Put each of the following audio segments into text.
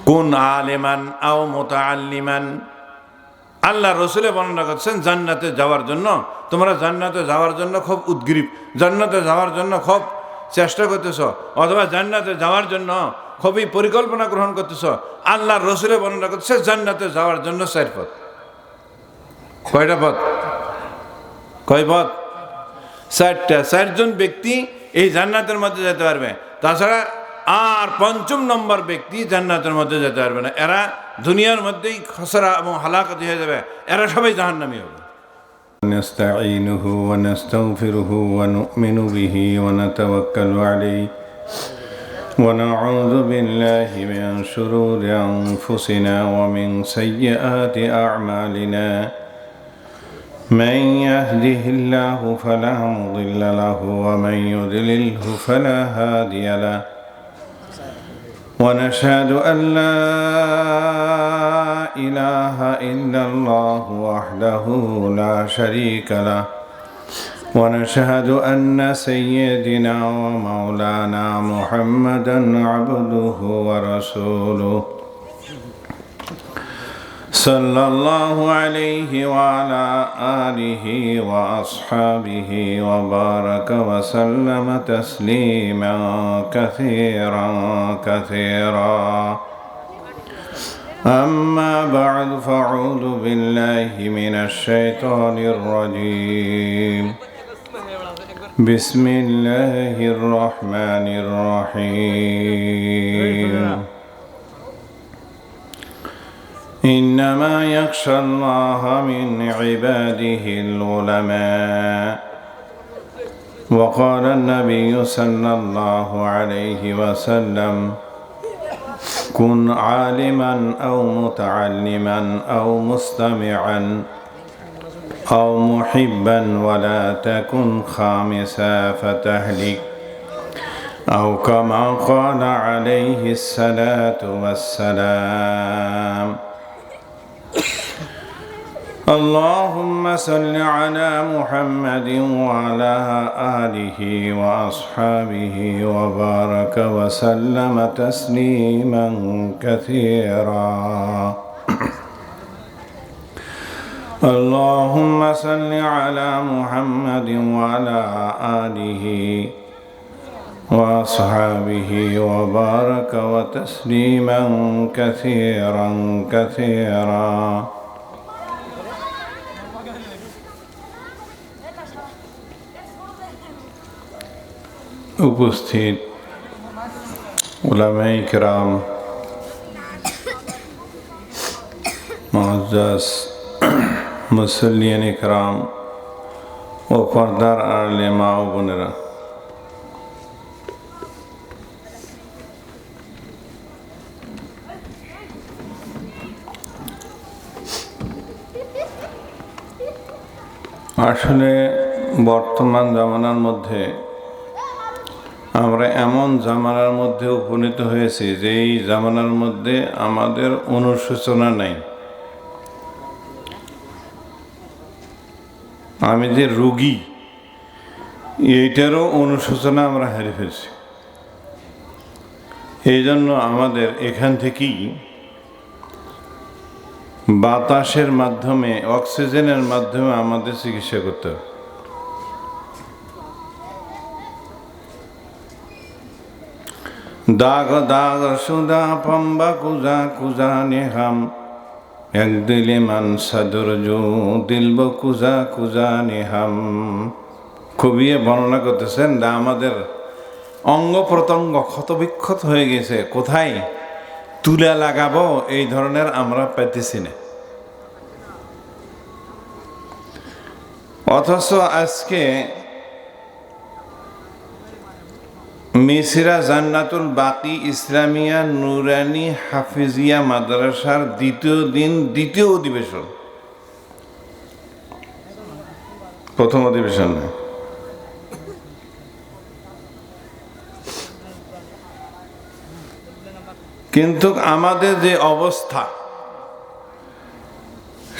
কুন আলিমান আও মুতাআল্লিমান। আল্লাহ রসুলে বর্ণনা করছেন জান্নাতে যাওয়ার জন্য তোমরা জান্নাতে যাওয়ার জন্য খুব উদ্গ্রীব, জান্নাতে যাওয়ার জন্য খুব চেষ্টা করতেছ, অথবা জান্নাতে যাওয়ার জন্য খুবই পরিকল্পনা গ্রহণ করতেছ। আল্লাহ রসুলে বর্ণনা করছে জান্নাতে যাওয়ার জন্য 4 পথ। কয়টা পথ? কয় পথ? 4টা। 4জন ব্যক্তি এই জান্নাতের মধ্যে যেতে পারবে, তাছাড়া আর 5ম নম্বর ব্যক্তি জান্নাতের মধ্যে যেতে পারবে না। এরা দুনিয়ার মধ্যেই খসরা এবং হালাকত হয়ে যাবে, এরা সবাই জাহান্নামী হবে। নাস্তাঈনুহু ওয়া নাস্তাগফিরুহু ওয়া নু'মিনু বিহি ওয়া নাতাওয়াক্কালু আলাইহি ওয়া নাউযু বিল্লাহি মিন শুরুরি আনফুসিনা ওয়া মিন সাইয়্যাতি আ'মালিনা। من يهده الله فلا مضل له ومن يضلله فلا هادي له ونشهد أن لا إله إلا الله وحده لا شريك له ونشهد أن سيدنا ومولانا محمدا عبده ورسوله صلى الله عليه وعلى آله وأصحابه وبارك وسلم تسليما كثيرا كثيرا. أما بعد فأعوذ بالله من الشيطان الرجيم. بسم الله الرحمن الرحيم. إنما يخشى الله من عباده العلماء. وقال النبي صلى الله عليه وسلم كن عالما أو متعلما أو مستمعا أو محبا ولا تكن خامسا فتهلك أو كما قال عليه الصلاة والسلام. اللهم صل على محمد وعلى آله وأصحابه وبارك وسلم تسليما كثيرا. اللهم صل على محمد وعلى آله وأصحابه وبارك وتسليما كثيرا كثيرا. উপস্থিত উলামায়ে কেরাম, মুআজ্জাজ মুসল্লিয়ানে কেরাম ও পর্দার আড়ালে মা ও বোনেরা, আসলে বর্তমান জামানার মধ্যে আমরা এমন জামানার মধ্যে উপনীত হয়েছি যে এই জামানার মধ্যে আমাদের অনুশোচনা নাই। আমি যে রোগী এইটারও অনুশোচনা আমরা হারিয়ে ফেলছি। এই জন্য আমাদের এখান থেকেই বাতাসের মাধ্যমে, অক্সিজেনের মাধ্যমে আমাদের চিকিৎসা করতে হবে। দাগ দাগ সুদা পম্বা কুজা কুজা নেহাম এক দিলে মান সাদর জো দিলব কুজা কুজা নেহাম। কবি বর্ণনা করতেছেন আমাদের অঙ্গ প্রত্যঙ্গ ক্ষতবিক্ষত হয়ে গেছে, কোথায় তুলা লাগাবো এই ধরনের আমরা পাইতেছি না। অথচ আজকে মিসরা জান্নাতুল বাকি ইসলামিয়া নুরানি হাফিজিয়া মাদ্রাসার দ্বিতীয় দিন, দ্বিতীয় অধিবেশন, প্রথম অধিবেশন না। কিন্তু আমাদের যে অবস্থা,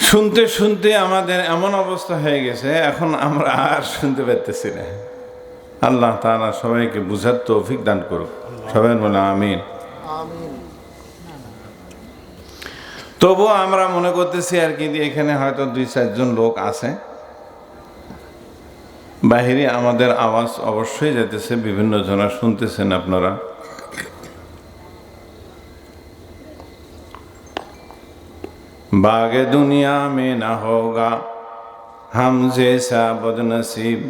শুনতে শুনতে আমাদের এমন অবস্থা হয়ে গেছে, এখন আমরা আর শুনতে পারতেছি না। আল্লাহ তাআলা সবাইকে বুঝার তৌফিক দান করুক, সবাই বলে আমিন। তবুও আমরা মনে করতেছি আর কি যে এখানে হয়তো 2-4 জন লোক আছে, বাহিরে আমাদের আওয়াজ অবশ্যই যেতেছে, বিভিন্ন জনা শুনতেছেন আপনারা। बाग़े दुनिया में न होगा हम जैसा बदनसीब,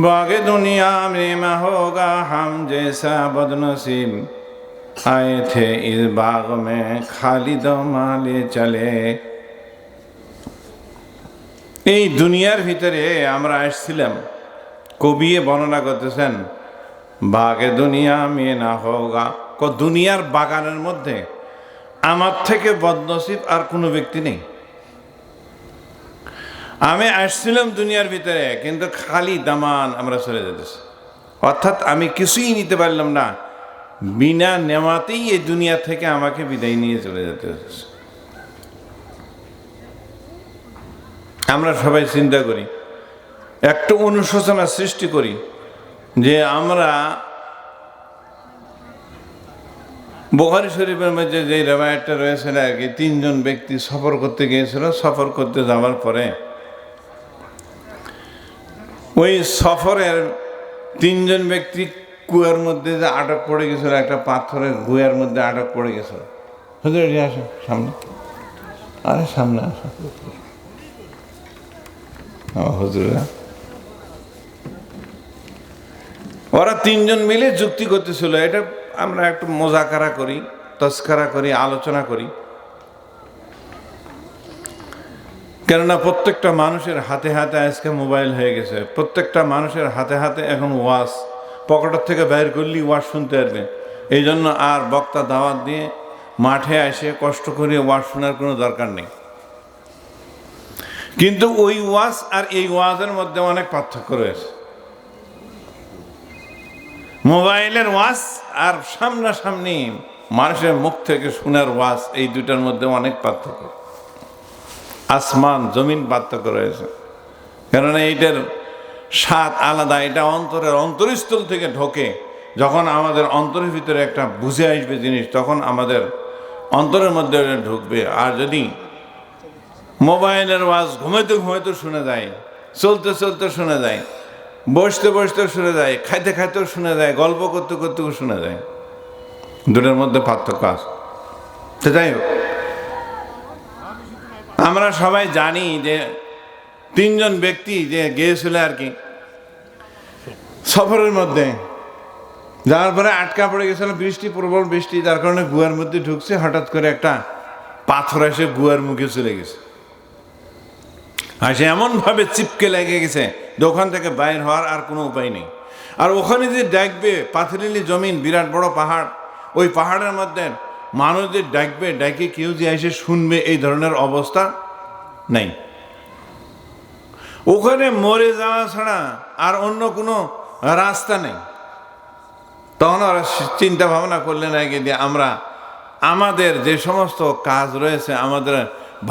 बाग़े दुनिया में न होगा हम जैसा बदनसीब, आए थे इस बाग में खाली दमाले चले। এই দুনিয়ার ভিতরে আমরা আসছিলাম, কবি বর্ণনা করতেছেন, বাগে দুনিয়া মে না হোগা, দুনিয়ার বাগানের মধ্যে আমার থেকে বদনসিব আর কোনো ব্যক্তি নেই। আমি আসছিলাম দুনিয়ার ভিতরে, কিন্তু খালি দামান আমরা চলে যেতেছি, অর্থাৎ আমি কিছুই নিতে পারলাম না, বিনা নেওয়াতেই এই দুনিয়া থেকে আমাকে বিদায় নিয়ে চলে যেতে হচ্ছে। আমরা সবাই চিন্তা করি, একটু অনুশোচনা সৃষ্টি করি যে আমরা বুখারী শরীফের মধ্যে যে রেওয়ায়াতটা রয়েছে আর কি, 3 জন ব্যক্তি সফর করতে গিয়েছিল। সফর করতে যাওয়ার পরে ওই সফরের 3 জন ব্যক্তি কুয়ার মধ্যে যে আটক পড়ে গেছিল, একটা পাথরের গুয়ার মধ্যে আটক পড়ে গেছিল। হুজুর আসো সামনে, আরে সামনে আসো হুজুরা। ওরা 3 জন মিলে যুক্তি করতেছিল, এটা আমরা একটু মোজাকারা করি, তস্করা করি, আলোচনা করি। কেননা প্রত্যেকটা মানুষের হাতে হাতে আজকে মোবাইল হয়ে গেছে, প্রত্যেকটা মানুষের হাতে হাতে এখন ওয়াজ, পকেটের থেকে বাইর করলেই ওয়াজ শুনতে পারবে। এই জন্য আর বক্তা দাওয়াত দিয়ে মাঠে এসে কষ্ট করে ওয়াজ শোনার কোনো দরকার নেই। কিন্তু ওই ওয়াজ আর এই ওয়াজের মধ্যে অনেক পার্থক্য রয়েছে। মোবাইলের ওয়াজ আর সামনাসামনি মানুষের মুখ থেকে শোনার ওয়াজ, এই দুটার মধ্যে অনেক পার্থক্য, আসমান জমিন পার্থক্য রয়েছে। কেননা এইটার স্বাদ আলাদা, এটা অন্তরের অন্তরস্থল থেকে ঢোকে। যখন আমাদের অন্তরের ভিতরে একটা বুঝে আসবে জিনিস, তখন আমাদের অন্তরের মধ্যে ঢুকবে। আর যদি মোবাইলের ওয়াজ ঘুমাইতে ঘুমাইতে শোনা যায়, চলতে চলতে শোনা যায়, বসতে বসতে শোনা যায়, খাইতে খাইতেও শোনা যায়, গল্প করতে করতেও শোনা যায়, দুটোর মধ্যে পার্থক্য আছে। তো যাই হোক, আমরা সবাই জানি যে 3 জন ব্যক্তি যে গিয়েছিল আর কি সফরের মধ্যে, যাওয়ার পরে আটকা পড়ে গেছিল, বৃষ্টি, প্রবল বৃষ্টি, যার কারণে গুহার মধ্যে ঢুকছে। হঠাৎ করে একটা পাথর এসে গুহার মুখে চলে গেছে, আর সে এমনভাবে চিপকে লেগে গেছে ওখান থেকে বাইর হওয়ার আর কোনো উপায় নেই। আর ওখানে যে ডাকবে, পাথরেলি জমিন, বিরাট বড় পাহাড়, ওই পাহাড়ের মধ্যে মানুষ যে ডাকবে, ডাকে কেউ যে এসে শুনবে, এই ধরনের অবস্থা নেই। ওখানে মরে যাওয়া ছাড়া আর অন্য কোনো রাস্তা নেই। তখন ওরা চিন্তা ভাবনা করলেন আগে যে আমরা আমাদের যে সমস্ত কাজ রয়েছে, আমাদের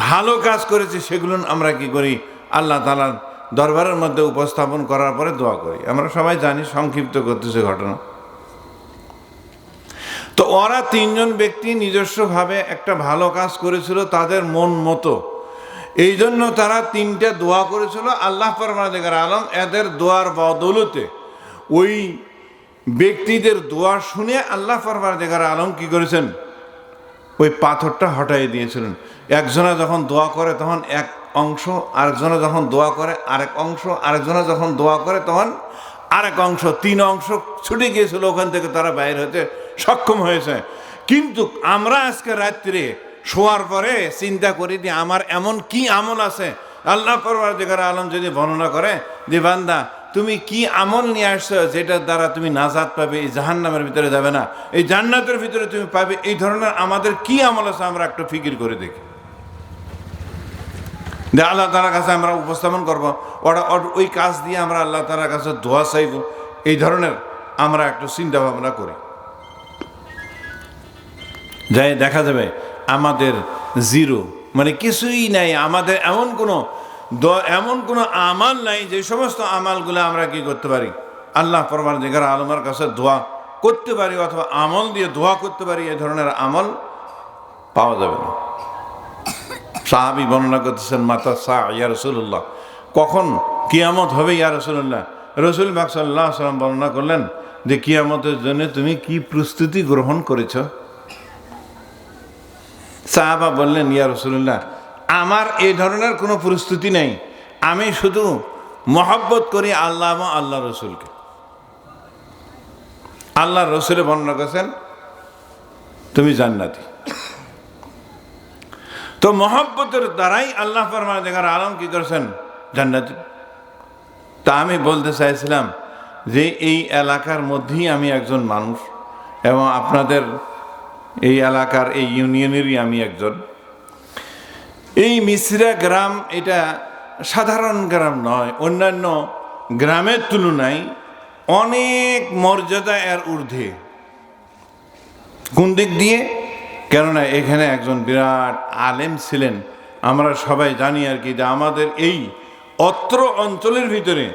ভালো কাজ করেছি, সেগুলো আমরা কি করি, আল্লাহ তাআলার দরবারের মধ্যে উপস্থাপন করার পরে দোয়া করি। আমরা সবাই জানি, সংক্ষিপ্ত করতেছে ঘটনা। তো ওরা 3 জন ব্যক্তি নিজস্বভাবে একটা ভালো কাজ করেছিল তাদের মন মতো, এই জন্য তারা 3টা দোয়া করেছিল। আল্লাহ পারওয়ারদিগার আলম এদের দোয়ার বদৌলতে, ওই ব্যক্তিদের দোয়া শুনে আল্লাহ পারওয়ারদিগার আলম কি করেছেন, ওই পাথরটা হটাই দিয়েছিলেন। একজনা যখন দোয়া করে তখন এক অংশ, আরেকজনা যখন দোয়া করে আরেক অংশ, আরেকজনা যখন দোয়া করে তখন আরেক অংশ, 3 অংশ ছুটে গিয়েছিল, ওখান থেকে তারা বাইর হতে সক্ষম হয়েছে। কিন্তু আমরা আজকে রাত্রে শোয়ার পরে চিন্তা করি যে আমার এমন কি আমল আছে। আল্লাহ পারওয়ারদিগার আলম যদি বর্ণনা করে যে বান্দা তুমি কি আমল নিয়ে আসছো যেটার দ্বারা তুমি নাজাত পাবে, এই জাহান্নামের ভিতরে যাবে না, এই জান্নাতের ভিতরে তুমি পাবে, এই ধরনের আমাদের কি আমল আছে আমরা একটু ফিকির করে দেখি, যে আল্লাহ তাআলার কাছে আমরা উপস্থাপন করবো, ওই কাজ দিয়ে আমরা আল্লাহ তাআলার কাছে দোয়া চাইব, এই ধরনের আমরা একটু চিন্তা ভাবনা করি। যাই দেখা যাবে আমাদের জিরো, মানে কিছুই নাই, আমাদের এমন কোনো আমাল নাই যে সমস্ত আমালগুলো আমরা কি করতে পারি, আল্লাহ পারওয়ারদিগার আলমের কাছে দোয়া করতে পারি, অথবা আমল দিয়ে দোয়া করতে পারি। এই ধরনের আমল পাওয়া যাবে না। সাহাবী বর্ণনা করতেছেন মাতা সা ইয়া রাসূলুল্লাহ, কখন কিয়ামত হবে ইয়া রাসূলুল্লাহ? রাসূল পাক সাল্লাল্লাহু আলাইহি ওয়াসাল্লাম বর্ণনা করলেন যে কিয়ামতের জন্য তুমি কি প্রস্তুতি গ্রহণ করেছ? সাহাবা বললেন, ইয়া রাসূলুল্লাহ, আমার এই ধরনের কোনো প্রস্তুতি নেই, আমি শুধু মহব্বত করি আল্লাহ এবং আল্লাহ রসুলকে। আল্লাহ রসুলে বর্ণনা করেছেন তুমি জান্নাতি। তো মহব্বতের দ্বারাই আল্লাহ পারমানেগার আলম কি করেছেন? জান্নাতি। তা আমি বলতে চাইছিলাম যে এই এলাকার মধ্যেই আমি একজন মানুষ এবং আপনাদের এই এলাকার এই ইউনিয়নেরই আমি একজন। এই মিসরা গ্রাম এটা সাধারণ গ্রাম নয়, অন্যান্য গ্রামের তুলনায় অনেক মর্যাদা এর ঊর্ধ্বে। কোন দিক দিয়ে? কেননা এখানে একজন বিরাট আলেম ছিলেন, আমরা সবাই জানি আর কি, যে আমাদের এই অত্র অঞ্চলের ভিতরে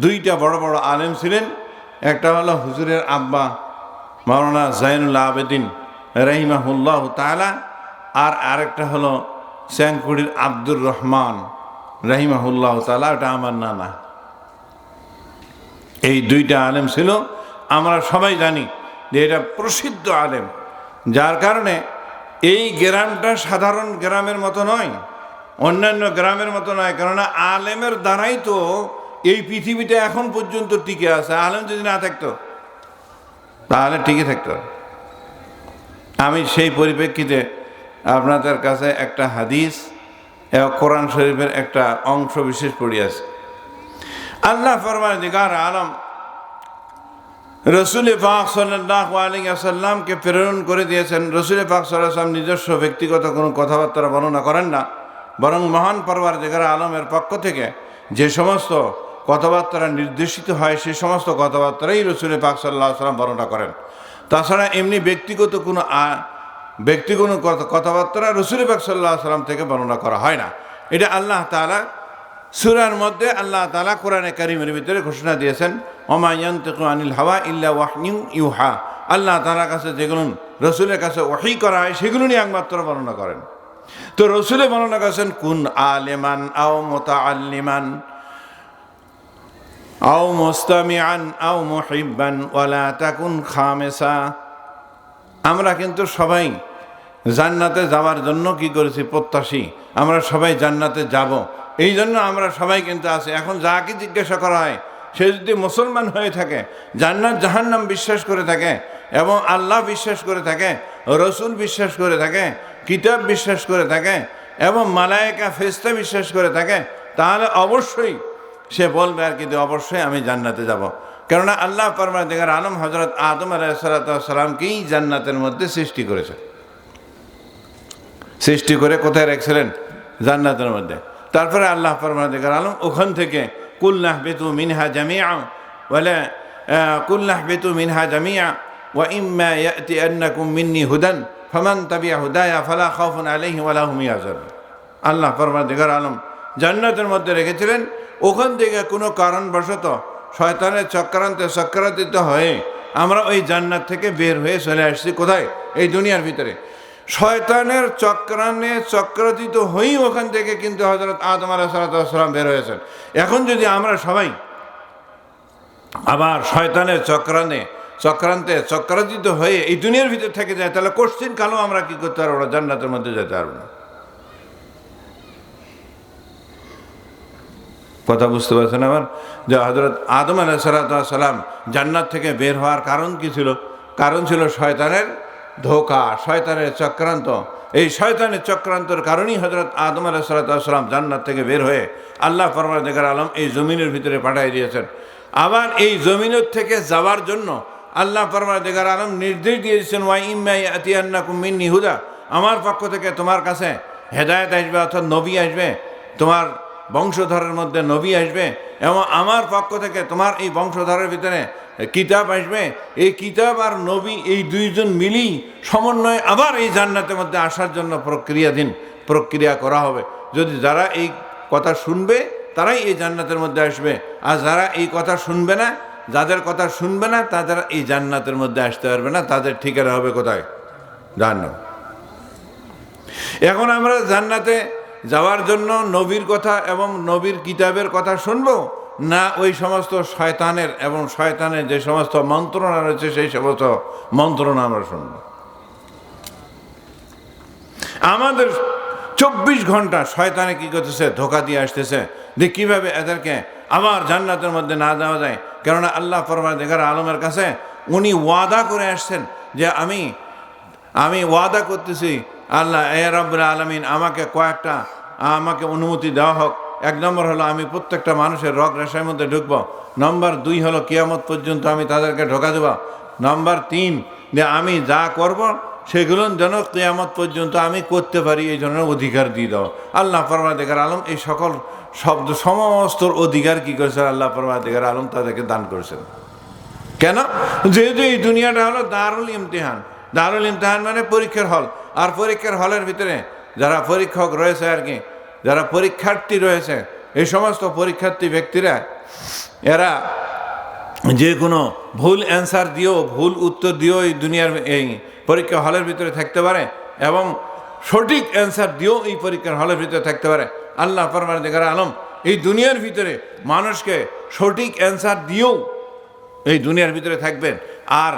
দুইটা বড় বড় আলেম ছিলেন। একটা হলো হুজুরের আব্বা মাওলানা জাইনুল আবেদিন রাহিমাহুল্লাহ তাআলা, আর আরেকটা হলো চ্যাংকুড়ির আব্দুর রহমান রাহিমাহুল্লাহ তাআলা, ওটা আমার নানা। এই দুইটা আলেম ছিল, আমরা সবাই জানি যে এটা প্রসিদ্ধ আলেম, যার কারণে এই গ্রামটা সাধারণ গ্রামের মতো নয়, অন্যান্য গ্রামের মতো নয়। কেননা আলেমের দ্বারাই তো এই পৃথিবীটা এখন পর্যন্ত টিকে আছে। আলেম যদি না থাকতো তাহলে টিকে থাকতো। আমি সেই পরিপ্রেক্ষিতে আপনাদের কাছে একটা হাদিস এবং কোরআন শরীফের একটা অংশ বিশেষ পড়িয়াছে। আল্লাহ পারওয়ারদিগার আলম রসুল পাক সাল্লাল্লাহু আলাইহি ওয়াসাল্লামকে প্রেরণ করে দিয়েছেন। রসুল পাক সাল্লাল্লাহু আলাইহি ওয়াসাল্লাম নিজস্ব ব্যক্তিগত কোনো কথাবার্তা বর্ণনা করেন না, বরং মহান পারওয়ারদিগার আলমের পক্ষ থেকে যে সমস্ত কথাবার্তা নির্দেশিত হয় সেই সমস্ত কথাবার্তাই রসুল পাক সাল্লাল্লাহু আলাইহি ওয়াসাল্লাম বর্ণনা করেন। তাছাড়া এমনি ব্যক্তিগত কোনো কথাবার্তা রসুল পাক সাল্লাল্লাহু আলাইহি ওয়াসাল্লাম থেকে বর্ণনা করা হয় না। এটা আল্লাহ তাআলা সূরার মধ্যে আল্লাহ তাআলা কোরআনে কারীমের ভিতরে ঘোষণা দিয়েছেন, ওমা ইয়ানতিকু আনিল হাওয়া ইল্লা ওয়াহয়ুন ইউহা। আল্লাহ তাআলার কাছে যেগুলো রসুলের কাছে ওহী করা হয় সেগুলো নিয়ে একমাত্র বর্ণনা করেন। তো রসুলে বর্ণনা করেছেন, কুন আলিমান আও মুতাআল্লিমান আও মুস্তামিআন আও মুহিব্বান ওয়ালা তাকুন খামিসা। আমরা কিন্তু সবাই জান্নাতে যাওয়ার জন্য কি করেছি? প্রত্যাশী। আমরা সবাই জান্নাতে যাব, এই জন্য আমরা সবাই কিন্তু আছি। এখন যাকে জিজ্ঞাসা করা হয়, সে যদি মুসলমান হয়ে থাকে, জান্নাত জাহান্নাম বিশ্বাস করে থাকে এবং আল্লাহ বিশ্বাস করে থাকে, রসুল বিশ্বাস করে থাকে, কিতাব বিশ্বাস করে থাকে এবং মালায়েকা ফেরেশতা বিশ্বাস করে থাকে, তাহলে অবশ্যই সে বলবে আর কি, অবশ্যই আমি জান্নাতে যাব। কেননা আল্লাহ পারওয়ারদিগার আলম হযরত আদম আলাইহিস সালামকেই জান্নাতের মধ্যে সৃষ্টি করেছে। সৃষ্টি করে কোথায় রেখেছিলেন? জান্নাতের মধ্যে। তারপরে আল্লাহ পারওয়ারদিগার আলম ওখান থেকে কুল্লাহবিতু মিনহা জামিআ ওয়ালা কুল্লাহবিতু মিনহা জামিআ ওয়া ইম্মা ইয়াতিয়ান্নাকুম মিন্নি হুদান ফামান তাবিআ হুদায়া ফালা খাউফুন আলাইহিম ওয়ালা হুম ইয়াহজানুন। আল্লাহ পারওয়ারদিগার আলম জান্নাতের মধ্যে রেখেছিলেন। ওখান থেকে কোনো কারণবশত শয়তানের চক্রান্তিত হয়ে আমরা ওই জান্নাত থেকে বের হয়ে চলে আসছি কোথায়? এই দুনিয়ার ভিতরে। শয়তানের চক্রান্তিত হয়েই ওখান থেকে কিন্তু হযরত আদম আলাইহিস সালাম বের হয়েছেন। এখন যদি আমরা সবাই আবার শয়তানের চক্রান্তিত হয়ে এই দুনিয়ার ভিতরে থেকে যায়, তাহলে কোশ্চিন কালো আমরা কি করতে পারবো না? জান্নাতের মধ্যে যেতে পারবো না। কথা বুঝতে পারছেন আমার? যে হযরত আদম আলাইহিস সালাম জান্নাত থেকে বের হওয়ার কারণ কি ছিল? কারণ ছিল শয়তানের ধোঁকা, শয়তানের চক্রান্ত। এই শয়তানের চক্রান্তর কারণেই হযরত আদম আলাইহিস সালাম জান্নাত থেকে বের হয়ে আল্লাহ পারওয়ারদিগার আলম এই জমিনের ভিতরে পাঠিয়ে দিয়েছেন। আবার এই জমিনের থেকে যাওয়ার জন্য আল্লাহ পারওয়ারদিগার আলম নির্দেশ দিয়েছেন, ওয়া ইম্মা ইয়াতিয়ান্নাকুম মিন্নি হুদা, আমার পক্ষ থেকে তোমার কাছে হেদায়েত আসবে, অর্থাৎ নবী আসবে, তোমার বংশধরের মধ্যে নবী আসবে এবং আমার পক্ষ থেকে তোমার এই বংশধরের ভিতরে কিতাব আসবে। এই কিতাব আর নবী এই দুইজন মিলি সমন্বয়ে আবার এই জান্নাতের মধ্যে আসার জন্য প্রক্রিয়া করা হবে। যদি যারা এই কথা শুনবে তারাই এই জান্নাতের মধ্যে আসবে, আর যারা এই কথা শুনবে না, যাদের কথা শুনবে না, তাদের এই জান্নাতের মধ্যে আসতে পারবে না। তাদের ঠিকানা হবে কোথায়? জাহান্নাম। এখন আমরা জান্নাতে যাওয়ার জন্য নবীর কথা এবং নবীর কিতাবের কথা শুনবো, না ওই সমস্ত শয়তানের এবং শয়তানের যে সমস্ত মন্ত্রণা রয়েছে সেই সমস্ত মন্ত্রণা আমরা শুনবো? আমাদের 24 ঘন্টা শয়তানে কি করতেছে, ধোকা দিয়ে আসতেছে যে কিভাবে এদেরকে আবার জান্নাতের মধ্যে না যাওয়া যায়। কেননা আল্লাহ পরওয়ারদিগার আলমের কাছে উনি ওয়াদা করে আসছেন যে আমি ওয়াদা করতেছি, আল্লাহ এ রব্বুল আলামিন আমাকে অনুমতি দেওয়া হোক। 1 নম্বর হলো আমি প্রত্যেকটা মানুষের রগ রেশার মধ্যে ঢুকবো। নম্বর 2 হলো কিয়ামত পর্যন্ত আমি তাদেরকে ঢোকা দেব। নম্বর 3 যে আমি যা করব সেগুলো যেন কিয়ামত পর্যন্ত আমি করতে পারি, এই ধরনের অধিকার দিয়ে দাও। আল্লাহ পরওয়ারদিগার আলম এই সকল সমস্ত অধিকার কি করেছেন, আল্লাহ পরওয়ারদিগার আলম তাদেরকে দান করেছেন। কেন? যেহেতু এই দুনিয়াটা হলো দারুল ইমতিহান। দারুল ইমতিহান মানে পরীক্ষার হল। আর পরীক্ষার হলের ভিতরে যারা পরীক্ষক রয়েছে আর কি, যারা পরীক্ষার্থী রয়েছে, এই সমস্ত পরীক্ষার্থী ব্যক্তিরা এরা যে কোনো ভুল অ্যান্সার দিয়েও, ভুল উত্তর দিয়েও এই দুনিয়ার এই পরীক্ষা হলের ভিতরে থাকতে পারে এবং সঠিক অ্যান্সার দিয়েও এই পরীক্ষার হলের ভিতরে থাকতে পারে। আল্লাহ পরওয়ারদিগার আলম এই দুনিয়ার ভিতরে মানুষকে সঠিক অ্যান্সার দিয়েও এই দুনিয়ার ভিতরে থাকবেন। আর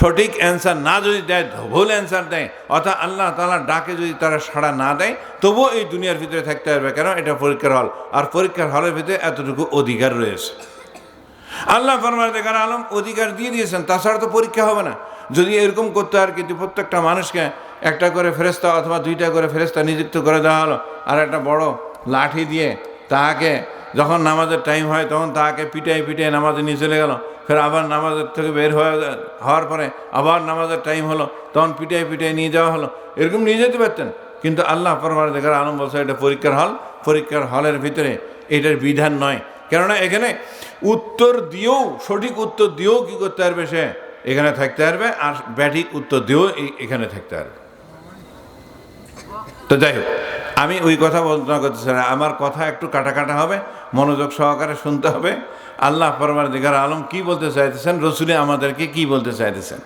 সঠিক অ্যান্সার না যদি দেয়, ভুল অ্যান্সার দেয়, অর্থাৎ আল্লাহ তাআলার ডাকে যদি তারা সাড়া না দেয়, তবুও এই দুনিয়ার ভিতরে থাকতে পারবে। কেন? এটা পরীক্ষার হল, আর পরীক্ষার হলের ভিতরে এতটুকু অধিকার রয়েছে। আল্লাহ পরওয়ারদিগার আলম অধিকার দিয়ে দিয়েছেন, তাছাড়া তো পরীক্ষা হবে না। যদি এরকম করতে আর কিন্তু প্রত্যেকটা মানুষকে একটা করে ফেরেশতা অথবা 2টা করে ফেরেশতা নিযুক্ত করে দেওয়া হলো, আর একটা বড় লাঠি দিয়ে তাহাকে যখন নামাজের টাইম হয় তখন তাহাকে পিটাই নামাজে নিয়ে চলে গেল। ফের আবার নামাজের থেকে বের হওয়ার পরে আবার নামাজের টাইম হলো, তখন পিটাই নিয়ে যাওয়া হলো। এরকম নিয়ে যেতে পারতেন, কিন্তু আল্লাহ পরওয়ারদিগার আলম বলছে এটা পরীক্ষার হল। পরীক্ষার হলের ভিতরে এটার বিধান নয়। কেননা এখানে উত্তর দিয়েও, সঠিক উত্তর দিয়েও কি করতে পারবে, সে এখানে থাকতে পারবে, আর ব্যাঠিক উত্তর দিয়েও এখানে থাকতে পারবে। তো যাই হোক, আমি ওই কথা বলতে করতেছি না, আমার কথা একটু কাটা হবে, মনোযোগ সহকারে শুনতে হবে। আল্লাহ পরওয়ারদিগার আলম কি বলতে চাইতেছেন, রসুলে আমাদেরকে কি বলতে চাইতেছেন।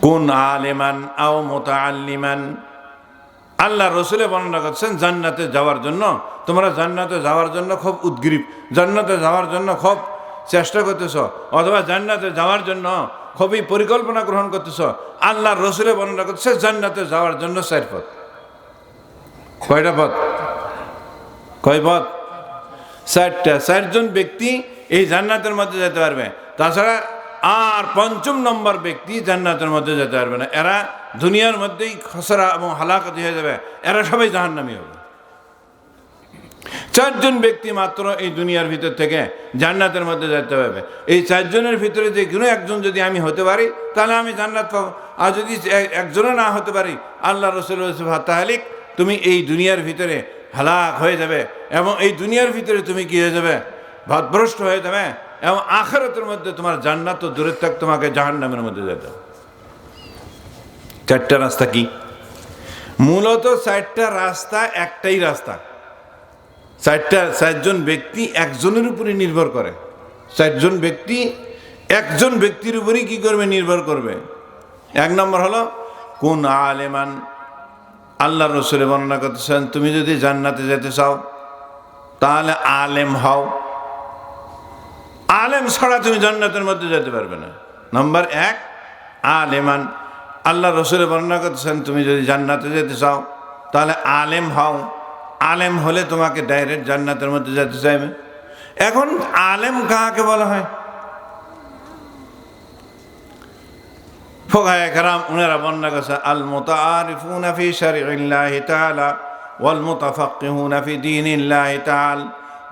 কুন আলিমান আও মুতাআল্লিমান। আল্লাহ রসুলে বর্ণনা করছেন জান্নাতে যাওয়ার জন্য, তোমরা জান্নাতে যাওয়ার জন্য খুব উদ্গ্রীব, জান্নাতে যাওয়ার জন্য খুব চেষ্টা করতেছ, অথবা জান্নাতে যাওয়ার জন্য খুবই পরিকল্পনা গ্রহণ করতেছ। আল্লাহ রসুলে বর্ণনা করছে জান্নাতে যাওয়ার জন্য 4 পথ। কয়টা পথ? কয় পথ? 4টা। 4জন ব্যক্তি এই জান্নাতের মধ্যে যেতে পারবে, তাছাড়া আর 5ম নম্বর ব্যক্তি জান্নাতের মধ্যে যেতে পারবে না। এরা দুনিয়ার মধ্যেই খসরা এবং হালাকত হয়ে যাবে, এরা সবাই জাহান্নামী হবে। 4জন ব্যক্তি মাত্র এই দুনিয়ার ভিতর থেকে জান্নাতের মধ্যে যেতে পারবে। এই 4 জনের ভিতরে যে কোনো একজন যদি আমি হতে পারি তাহলে আমি জান্নাত পাবো, আর যদি একজনও না হতে পারি, আল্লাহ রসুল তাহলে তুমি এই দুনিয়ার ভিতরে হালাক হয়ে যাবে এবং এই দুনিয়ার ভিতরে তুমি কি হয়ে যাবে, ভাতভ্রষ্ট হয়ে যাবে, এবং আখিরাতের মধ্যে তোমার জান্নাত তো দূরে থাক, তোমাকে জাহান্নামের মধ্যে যেতে হবে। 4টা রাস্তা কি? মূলত 4টা রাস্তা, একটাই রাস্তা। 4জন ব্যক্তি একজনের উপরে নির্ভর করে। 4জন ব্যক্তি একজন ব্যক্তির উপরেই কি করবে, নির্ভর করবে। 1 নম্বর হলো কুন আলেমান। আল্লাহ রসুলে বর্ণনা করতেছেন তুমি যদি জান্নাতে যেতে চাও তাহলে আলেম হও। আলেম ছাড়া তুমি জান্নাতের মধ্যে যেতে পারবে না। নম্বর 1 আলেমান। আল্লাহ রসুলে বর্ণনা করতেছেন তুমি যদি জান্নাতে যেতে চাও তাহলে আলেম হও। আলেম হলে তোমাকে ডাইরেক্ট জান্নাতের মধ্যে যেতে চাইবে। এখন আলেম কাকে বলা হয়? ফুকাহায়ে কেরাম উনারা বর্ণনা করেছে আল মুতাআরিফুনা ফি শারঈল্লাহি তাআলা ওয়াল মুতাফাক্কিহুনা ফি দীনিল্লাহি তাআলা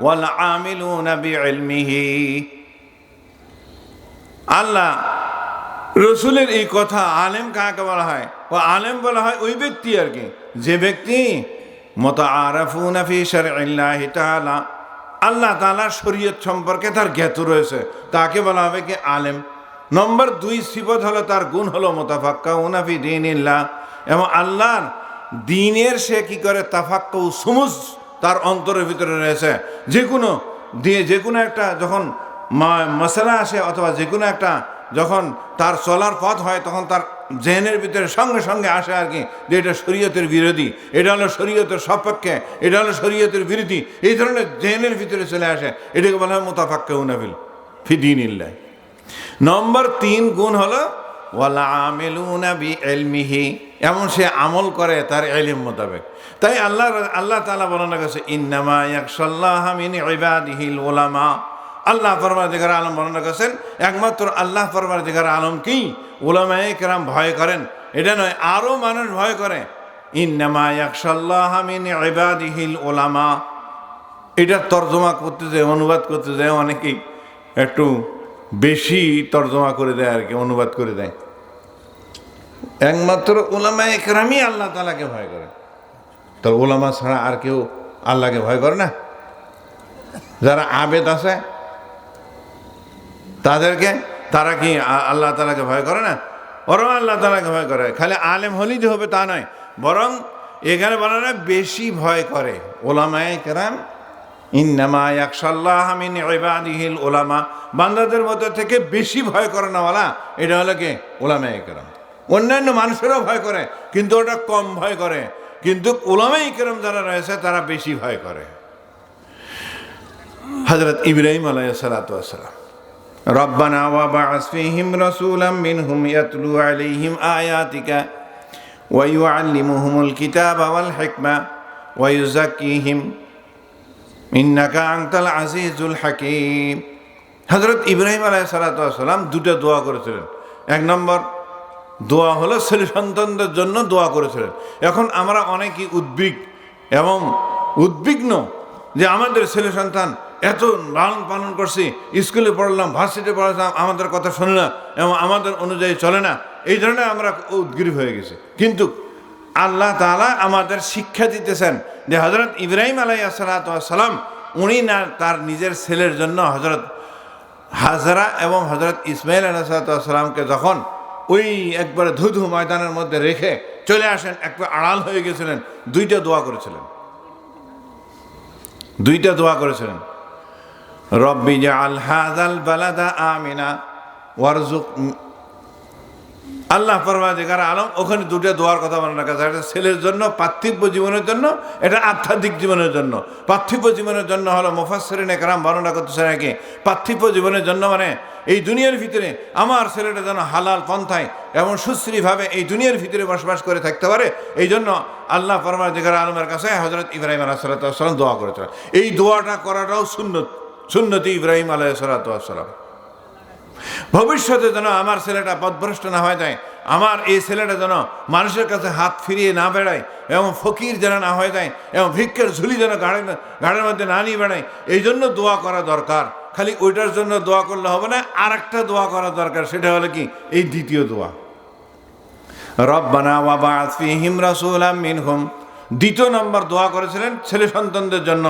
ওয়াল আমিলুনা বিইলমিহি। আল্লাহ রসুলের এই কথা আলেম কাকে বলা হয়? ও আলেম বলা হয় ওই ব্যক্তি আর কি, যে ব্যক্তি মুতাআরিফুনা ফি শারঈল্লাহি তাআলা, আল্লাহ তাআলার শরীয়ত সম্পর্কে তার জ্ঞাত রয়েছে, তাকে বলা হবে কি আলেম। নম্বর 2 সিফত হলো, তার গুণ হলো মুতাফাক্কিহুনা ফি দীনিল্লাহ, এবং আল্লাহর দ্বীনের সে কি করে তাফাক্কুহ সুমুজ তার অন্তরের ভিতরে রয়েছে। যে কোনো একটা যখন মাসালা আসে অথবা যে কোনো একটা যখন তার চলার পথ হয় তখন তার জেহেনের ভিতরে সঙ্গে সঙ্গে আসে আর কি, যে এটা শরীয়তের বিরোধী, এটা হলো শরীয়তের সপক্ষে, এটা হলো শরীয়তের বিরোধী, এই ধরনের জেহেনের ভিতরে চলে আসে, এটাকে বলা হয় মুতাফাক্কিহুনা ফি দীনিল্লাহ। নম্বর 3 গুণ হলো ওয়ালা আমিলুনা বিইলমিহি, এমন সে আমল করে তার ইলম মোতাবেক। তাই আল্লাহ তাআলা বর্ণনা করেছে ইন্নামা ইয়াখশাল্লাহা মিন ইবাদিহিল উলামা। আল্লাহ পরওয়ারদিগার আলম বর্ণনা করেছেন একমাত্র আল্লাহ পরওয়ারদিগার আলম কি উলামায়ে কেরাম ভয় করেন, এটা নয় আরো মানুষ ভয় করে। ইন্নামা ইয়াখশাল্লাহা মিন ইবাদিহিল উলামা, এটা তর্জমা করতে যায়, অনুবাদ করতে যায়, অনেকেই একটু বেশি তর্জমা করে দেয় আর কি, অনুবাদ করে দেয়। একমাত্র উলামায়ে কেরামই আল্লাহ তাআলাকে ভয় করে, তো উলামা ছাড়া আর কেউ আল্লাহকে ভয় করে না। যারা আবেদ আছে তারা কি আল্লাহ তাআলাকে ভয় করে না? বরং আল্লাহ তাআলাকে ভয় করে। খালি আলেম হলেই যে হবে তা নয়, বরং এখানে বলা না বেশি ভয় করে উলামায়ে কেরাম। ইন্নামা ইয়াখশাল্লাহা মিন ইবাদিহিল উলামা, বান্দাদের মধ্যে থেকে বেশি ভয় করে না ওয়ালা, এটা হলো কি উলামায়ে কেরাম। অন্যান্য মানুষেরও ভয় করে কিন্তু ওটা কম ভয় করে, কিন্তু উলামায়ে কেরাম যারা রয়েছে তারা বেশি ভয় করে। হযরত ইব্রাহিম আলাইহিস সালাতু ওয়াস সালাম রব্বানা ওয়া বা'আস ফীহিম রাসূলাম মিনহুম ইয়াতলু আলাইহিম আয়াতিকা ওয়া ইউআল্লিমুহুমুল কিতাবা ওয়াল হিকমা ওয়া ইউযাক্কিহিম ইন্নাকা আনতাল আজিজুল হাকীম। হযরত ইব্রাহিম আলাইহিস সালাতু ওয়াস সালাম দুটো দোয়া করেছিলেন। এক নম্বর দোয়া হলো ছেলে সন্তানদের জন্য দোয়া করেছিলেন। এখন আমরা অনেকেই উদ্বিগ্ন যে আমাদের ছেলে সন্তান এত লালন পালন করছি, স্কুলে পড়লাম, ভার্সিটি পড়ালাম, আমাদের কথা শোনে না এবং আমাদের অনুযায়ী চলে না, এই ধরনের আমরা উদ্গ্রীব হয়ে গেছি। কিন্তু আল্লাহ তাআলা আমাদের শিক্ষা দিতেছেন যে হযরত ইব্রাহিম আলাইহিস সালাতু ওয়াস সালাম উনি না তার নিজের ছেলের জন্য হযরত হাজরা এবং হযরত ইসমাইল আলাইহিস সালাতু ওয়াস সালামকে যখন ওই একবারে ধুধু ময়দানের মধ্যে রেখে চলে আসেন, একটু আড়াল হয়ে গেছিলেন, দুইটা দোয়া করেছিলেন। রব্বি জাআল হাযাল বালাদা আমিনা ওয়ারযুক। আল্লাহ পরওয়ারদিগার আলম ওখানে দুটো দোয়ার কথা বর্ণনা করেছে, একটা ছেলের জন্য পার্থিব জীবনের জন্য, এটা আধ্যাত্মিক জীবনের জন্য। পার্থিব জীবনের জন্য হলো মুফাসসিরিনে কেরাম বর্ণনা করতেছে নাকি পার্থিব জীবনের জন্য মানে এই দুনিয়ার ভিতরে আমার ছেলেটা যেন হালাল পন্থায় এবং সুশ্রীভাবে এই দুনিয়ার ভিতরে বসবাস করে থাকতে পারে, এই জন্য আল্লাহ পরওয়ারদিগার আলমের কাছে হযরত ইব্রাহিম আলাইহিস সালাতু ওয়াস সালাম দোয়া করেছিলেন। এই দোয়াটা করাটাও সুন্নতি ইব্রাহিম আলাইহিস সালাতু ওয়াস সালাম। ভবিষ্যতে যেন আমার ছেলেটা পথভ্রষ্ট না হয়ে যায়, আমার এই ছেলেটা যেন মানুষের কাছে হাত ফিরিয়ে না বেড়ায় এবং ফকির যেন না হয়ে যায় এবং ভিক্ষের ঝুলি যেন ঘাড়ের মধ্যে না নিয়ে বেড়ায়, এই জন্য দোয়া করা দরকার। খালি ওইটার জন্য দোয়া করলে হবে না, আর একটা দোয়া করা দরকার, সেটা হলো কি এই দ্বিতীয় দোয়া, রব্বানা ওয়া বা'আস ফীহিম রাসূলাম মিনহুম। দ্বিতীয় নম্বর দোয়া করেছিলেন ছেলে সন্তানদের জন্য,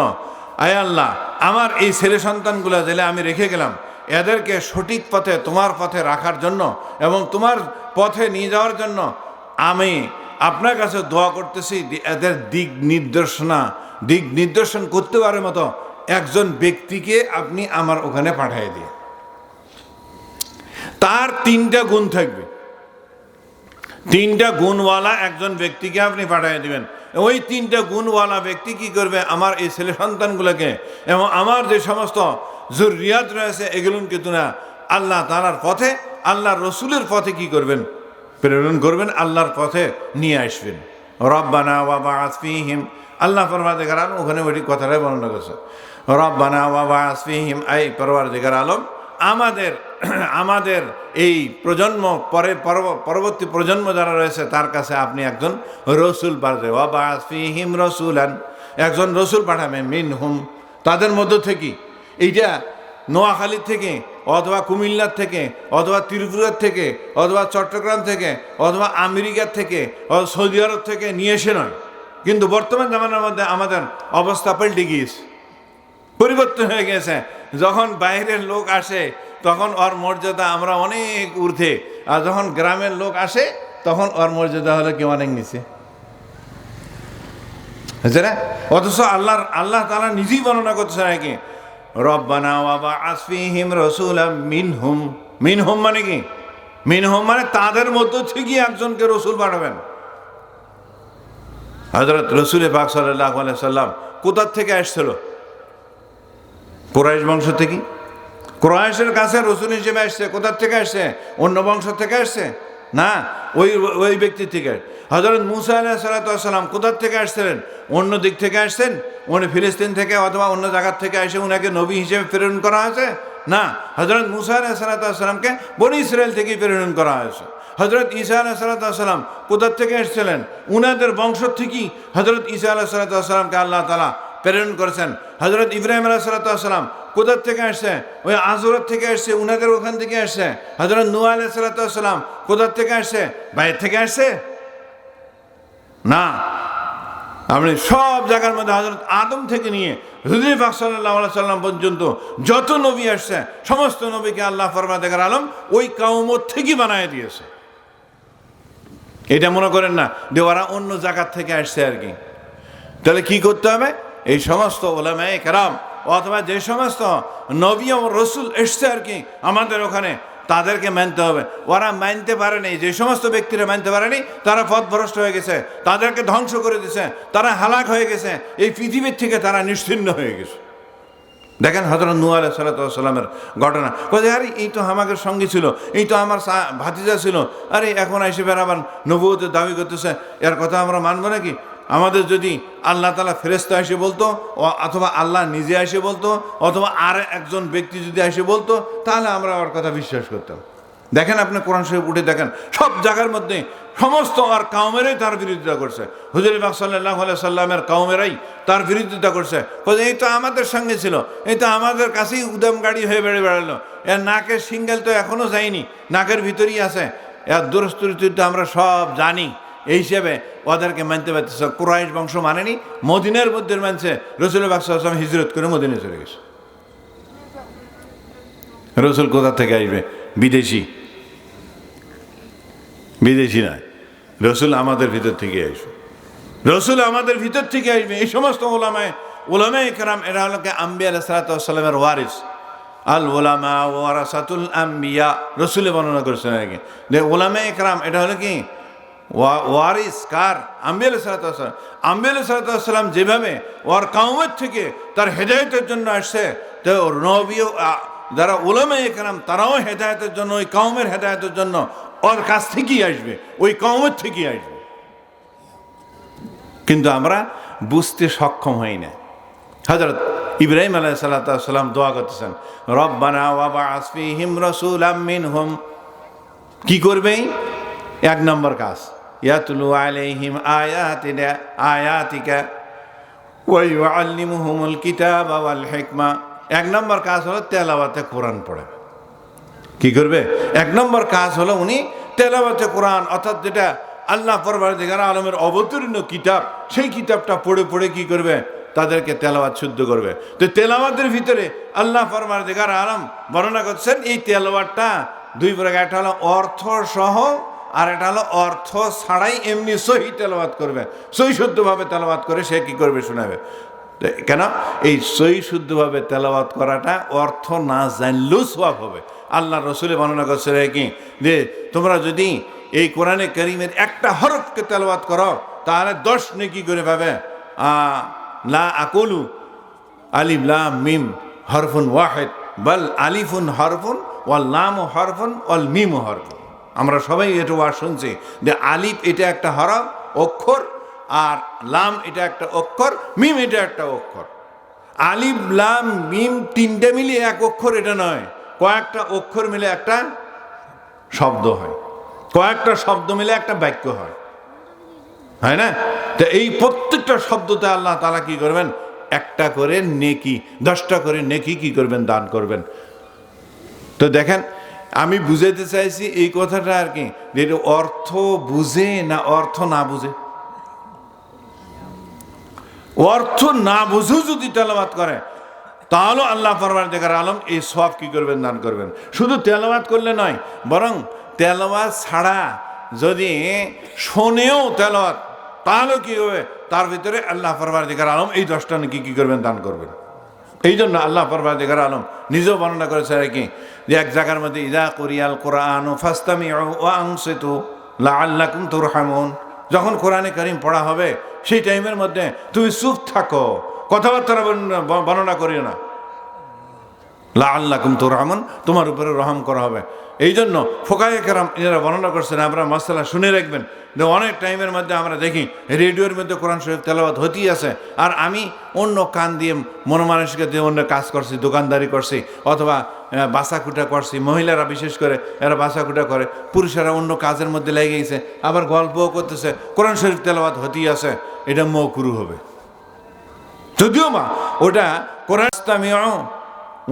আয় আল্লাহ আমার এই ছেলে সন্তানগুলো জেলে আমি রেখে গেলাম, এদেরকে সঠিক পথে তোমার পথে রাখার জন্য এবং তোমার পথে নিয়ে যাওয়ার জন্য আমি আপনার কাছে দোয়া করতেছি, এদের দিক নির্দেশন করতে পারার মতো একজন ব্যক্তিকে আপনি আমার ওখানে পাঠিয়ে দিয়ে, তার 3টা গুণ থাকবে, 3টা গুণওয়ালা একজন ব্যক্তিকে আপনি পাঠিয়ে দিবেন। ওই 3টা গুণওয়ালা ব্যক্তি কি করবে, আমার এই ছেলে সন্তানগুলোকে এবং আমার যে সমস্ত জরুরিয়াত রয়েছে এগুলোকে না আল্লাহ তাআলার পথে, আল্লাহর রসুলের পথে কি করবেন, প্রেরণ করবেন, আল্লাহর পথে নিয়ে আসবেন। রব্বানা ওয়া বা'আস ফীহিম, আল্লাহ পরওয়ারদিগার আলম ওখানে ওই কথাটাই বর্ণনা করেছে, রব্বানা ওয়া বা'আস ফীহিম, এই পরওয়ারদিগার আলম আমাদের এই প্রজন্ম পরবর্তী প্রজন্ম যারা রয়েছে তার কাছে আপনি একজন রসুল পাঠাবেন, ওয়া বা'আস ফীহিম রাসূলান, একজন রসুল পাঠাবেন, মিনহুম তাদের মধ্য থেকে। এইটা নোয়াখালীর থেকে অথবা কুমিল্লার থেকে অথবা ত্রিপুরার থেকে অথবা চট্টগ্রাম থেকে অথবা আমেরিকার থেকে অথবা সৌদি আরব থেকে নিয়ে এসে নয়, কিন্তু বর্তমান জামানার মধ্যে আমাদের অবস্থা পাল্টে গিয়েছে, পরিবর্তন হয়ে গেছে। যখন বাইরের লোক আসে তখন ওর মর্যাদা আমরা অনেক ঊর্ধ্বে, আর যখন গ্রামের লোক আসে তখন ওর মর্যাদা হলো কেউ অনেক নিচে, হচ্ছে না? অথচ আল্লাহ তাআলা নিজেই বর্ণনা করতেছে নাকি রব্বানা ওয়া বা'আস ফীহিম রাসূলাম মিনহুম মানে কি মিনহুম মানে তাদের মধ্য থেকে একজনকে রসুল পাঠাবেন। হযরত রসুল পাক সাল্লাল্লাহু আলাইহি সাল্লাম কোথা থেকে আসছিল? কুরাইশ বংশ থেকে। কুরাইশের কাছে রসুল হিসেবে আসছে, কোথা থেকে আসছে? অন্য বংশ থেকে আসছে না, ওই ব্যক্তি থেকে। হযরত মুসা আলাইহিস সালাম কোথা থেকে আসছিলেন? অন্য দিক থেকে আসছেন, উনি ফিলিস্তিন থেকে অথবা অন্য জায়গার থেকে এসে উনাকে নবী হিসেবে প্রেরণ করা হয়েছে না। হযরত মুসা আলাইহিস সালামকে বনী ইসরায়েল থেকে প্রেরণ করা হয়েছে। হযরত ঈসা আলাইহিস সালাম কোথা থেকে এসেছিলেন? উনাদের বংশ থেকেই হযরত ঈসা আলাইহিস সালামকে আল্লাহ তাআলা প্রেরণ করেছেন। হযরত ইব্রাহিম আলাইহিস সালাম কোথা থেকে আসছে? ওই আজরাত থেকে আসছে, উনাদের ওখান থেকে আসছে। হযরত নূহ আলাইহিস সালাম কোথা থেকে আসছে? বাইরে থেকে আসছে না। আপনি সব জায়গার মধ্যে হযরত আদম থেকে নিয়ে হুজুর পাক সাল্লাল্লাহু আলাইহি সাল্লাম পর্যন্ত যত নবী আসছে, সমস্ত নবীকে আল্লাহ পরওয়ারদিগার আলম ওই কওম থেকে বানায় দিয়েছে। এটা মনে করেন না যে ওরা অন্য জায়গার থেকে আসছে আর কি। তাহলে কি করতে হবে? এই সমস্ত উলামায়ে কেরাম অথবা যে সমস্ত নবী ও রসুল এসছে আর কি আমাদের ওখানে, তাদেরকে মানতে হবে। ওরা মানতে পারেনি, যে সমস্ত ব্যক্তিরা মানতে পারেনি তারা পথভ্রষ্ট হয়ে গেছে, তাদেরকে ধ্বংস করে দিয়েছে, তারা হালাক হয়ে গেছে, এই পৃথিবীর থেকে তারা নিশ্চিহ্ন হয়ে গেছে। দেখেন হযরত নূহ আলাইহিস সালামের ঘটনা, বলে আরে এই তো আমাদের সঙ্গী ছিল, এই তো আমার ভাতিজা ছিল, আরে এখন এসে আবার নবুয়তের দাবি করতেছে, এর কথা আমরা মানবো নাকি? আমাদের যদি আল্লাহ তাআলা ফেরেশতা এসে বলতো, অথবা আল্লাহ নিজে এসে বলতো, অথবা আর একজন ব্যক্তি যদি এসে বলতো, তাহলে আমরা ওর কথা বিশ্বাস করতাম। দেখেন আপনি কোরআন শরীফ উঠে দেখেন, সব জায়গার মধ্যে সমস্ত আর কওমেরাই তার বিরোধিতা করছে। হুজুর পাক সাল্লাল্লাহু আলাইহি সাল্লামের কওমেরাই তার বিরোধিতা করছে। বলে এই তো আমাদের সঙ্গে ছিল, এই তো আমাদের কাছেই উদাম গাড়ি হয়ে বেড়ে বেড়ালো, এর নাকের সিঙ্গেল তো এখনো যায়নি, নাকের ভিতরেই আছে, এর দুরস্তুতি তো আমরা সব জানি। এই হিসেবে ওদেরকে মানতে পারতেছে। কুরাইশ বংশ মানেনি, মদিনার মধ্যে মানছে। রসুল পাক সাল্লাল্লাহু আলাইহি ওয়াসাল্লাম হিজরত করে মদিনায় চলে গেছে। রসুল কোথা থেকে আসবে? বিদেশি নয়, রসুল আমাদের ভিতর থেকে আসবে। রসুল আমাদের ভিতর থেকে আসবে। এই সমস্ত উলামায়ে কেরাম এরা হলো আম্বিয়া আলাইহিস সালামের ওয়ারিস। আল উলামা ওয়ারাসাতুল আম্বিয়া, রসুলে বর্ণনা করেছেন আর কি যে উলামায়ে কেরাম এটা হলো কি ওয়ারিস কার? আম্বিয়া আলাইহিস সালাম। আম্বিয়া আলাইহিস সালাম যেভাবে ওর কওমের থেকে তার হেদায়েতের জন্য আসছে, তো নবী যারা উলামায়ে কেরাম তারাও হেদায়েতের জন্য, ওই কওমের হেদায়েতের জন্য ওর কাছ থেকেই আসবে, ওই কওমের থেকেই আসবে। কিন্তু আমরা বুঝতে সক্ষম হই না। হযরত ইব্রাহিম আলাইহিস সালাম দোয়া করতেছেন, রব্বানা ওয়াবআস ফীহিম রাসূলাম মিনহুম। কি করবে? এক নম্বর কাজ, ইয়াতলু আলাইহিম আয়াতিকা ওয়া ইউআল্লিমুহুমুল কিতাবা ওয়াল হিকমা। এক নম্বর কাজ হলো তেলাওয়াতে কোরআন পড়ে। কি করবে? এক নম্বর কাজ হলো উনি তেলাওয়াতে কোরআন, অর্থাৎ যেটা আল্লাহ পরওয়ারদিগার আলমের অবতীর্ণ কিতাব, সেই কিতাবটা পড়ে পড়ে কি করবে? তাদেরকে তেলাওয়াত শুদ্ধ করবে। তো তেলাওয়াতের ভিতরে আল্লাহ পরওয়ারদিগার আলম বর্ণনা করছেন এই তেলাওয়াতটা দুই প্রকার, একটা হলো অর্থ সহ, আর এটা হলো অর্থ ছাড়াই এমনি সহি তেলাওয়াত করবে। সহি শুদ্ধভাবে তেলাওয়াত করে সে কি করবে? শোনাবে। কেন? এই সহি শুদ্ধভাবে তেলাওয়াত করাটা অর্থ না জানলেও সওয়াব হবে। আল্লাহ রসুলে বর্ণনা করছে কি যে তোমরা যদি এই কোরআনে কারীমের একটা হরফকে তেলাওয়াত করো তাহলে 10 নেকি করে পাবে। লা আকুলু আলিফ লাম মিম হরফুন ওয়াহিদ বাল আলিফুন হরফুন ওয়াল লাম হরফুন ওয়াল মিম হরফুন। আমরা সবাই এটা ওয়াজ শুনছি যে আলিফ এটা একটা হরফ অক্ষর, আর লাম এটা একটা অক্ষর, মিম এটা একটা অক্ষর। আলিফ লাম মিম তিনটে মিলে এক অক্ষর এটা নয়, কয়েকটা অক্ষর মিলে একটা শব্দ হয়, কয়েকটা শব্দ মিলে একটা বাক্য হয়, হয় না? তো এই প্রত্যেকটা শব্দতে আল্লাহ তাআলা কি করবেন? একটা করে নেকি, 10টা করে নেকি কি করবেন? দান করবেন। তো দেখেন আমি বুঝাইতে চাইছি এই কথাটা আর কি, যে অর্থ বুঝে না অর্থ না বুঝে। অর্থ না বুঝেও যদি তেলাওয়াত করে তাহলে আল্লাহ পরওয়ারদিগার আলম এই সওয়াব কি করবেন? দান করবেন। শুধু তেলাওয়াত করলে নয়, বরং তেলাওয়াত ছাড়া যদি শোনেও তেলাওয়াত, তাহলে কি হবে? তার ভিতরে আল্লাহ পরওয়ারদিগার আলম এই 10টা নাকি কি করবেন? দান করবেন। এই জন্য আল্লাহ পরবর্তীকার আলম নিজেও বর্ণনা করেছে আর কি, যে এক জায়গার মধ্যে ইদা কুরিয়াল কোরআন ফাস্তামিউ ওয়া আনসিতু লাআল্লাকুম তুরহামুন, যখন কোরআনে কারীম পড়া হবে সেই টাইমের মধ্যে তুমি চুপ থাকো, কথাবার্তা বর্ণনা করিও না, লাআল্লাকুম তুরহামুন, তোমার উপরে রহম করা হবে। এই জন্য ফোকায়ে কেরাম এরা বর্ণনা করছেন, আমরা মাসালা শুনে রাখবেন যে অনেক টাইমের মধ্যে আমরা দেখি রেডিওর মধ্যে কোরআন শরীফ তেলাওয়াত হতেই আছে, আর আমি অন্য কান দিয়ে মনমানসিকতা দিয়ে অন্য কাজ করছি, দোকানদারি করছি, অথবা বাসাকুটা করছি, মহিলারা বিশেষ করে এরা বাসাকুটা করে, পুরুষেরা অন্য কাজের মধ্যে লেগে গেছে, আবার গল্পও করতেছে, কোরআন শরীফ তেলাওয়াত হতেই আছে, এটা মওকুরু হবে। যদিও বা ওটা কোরআন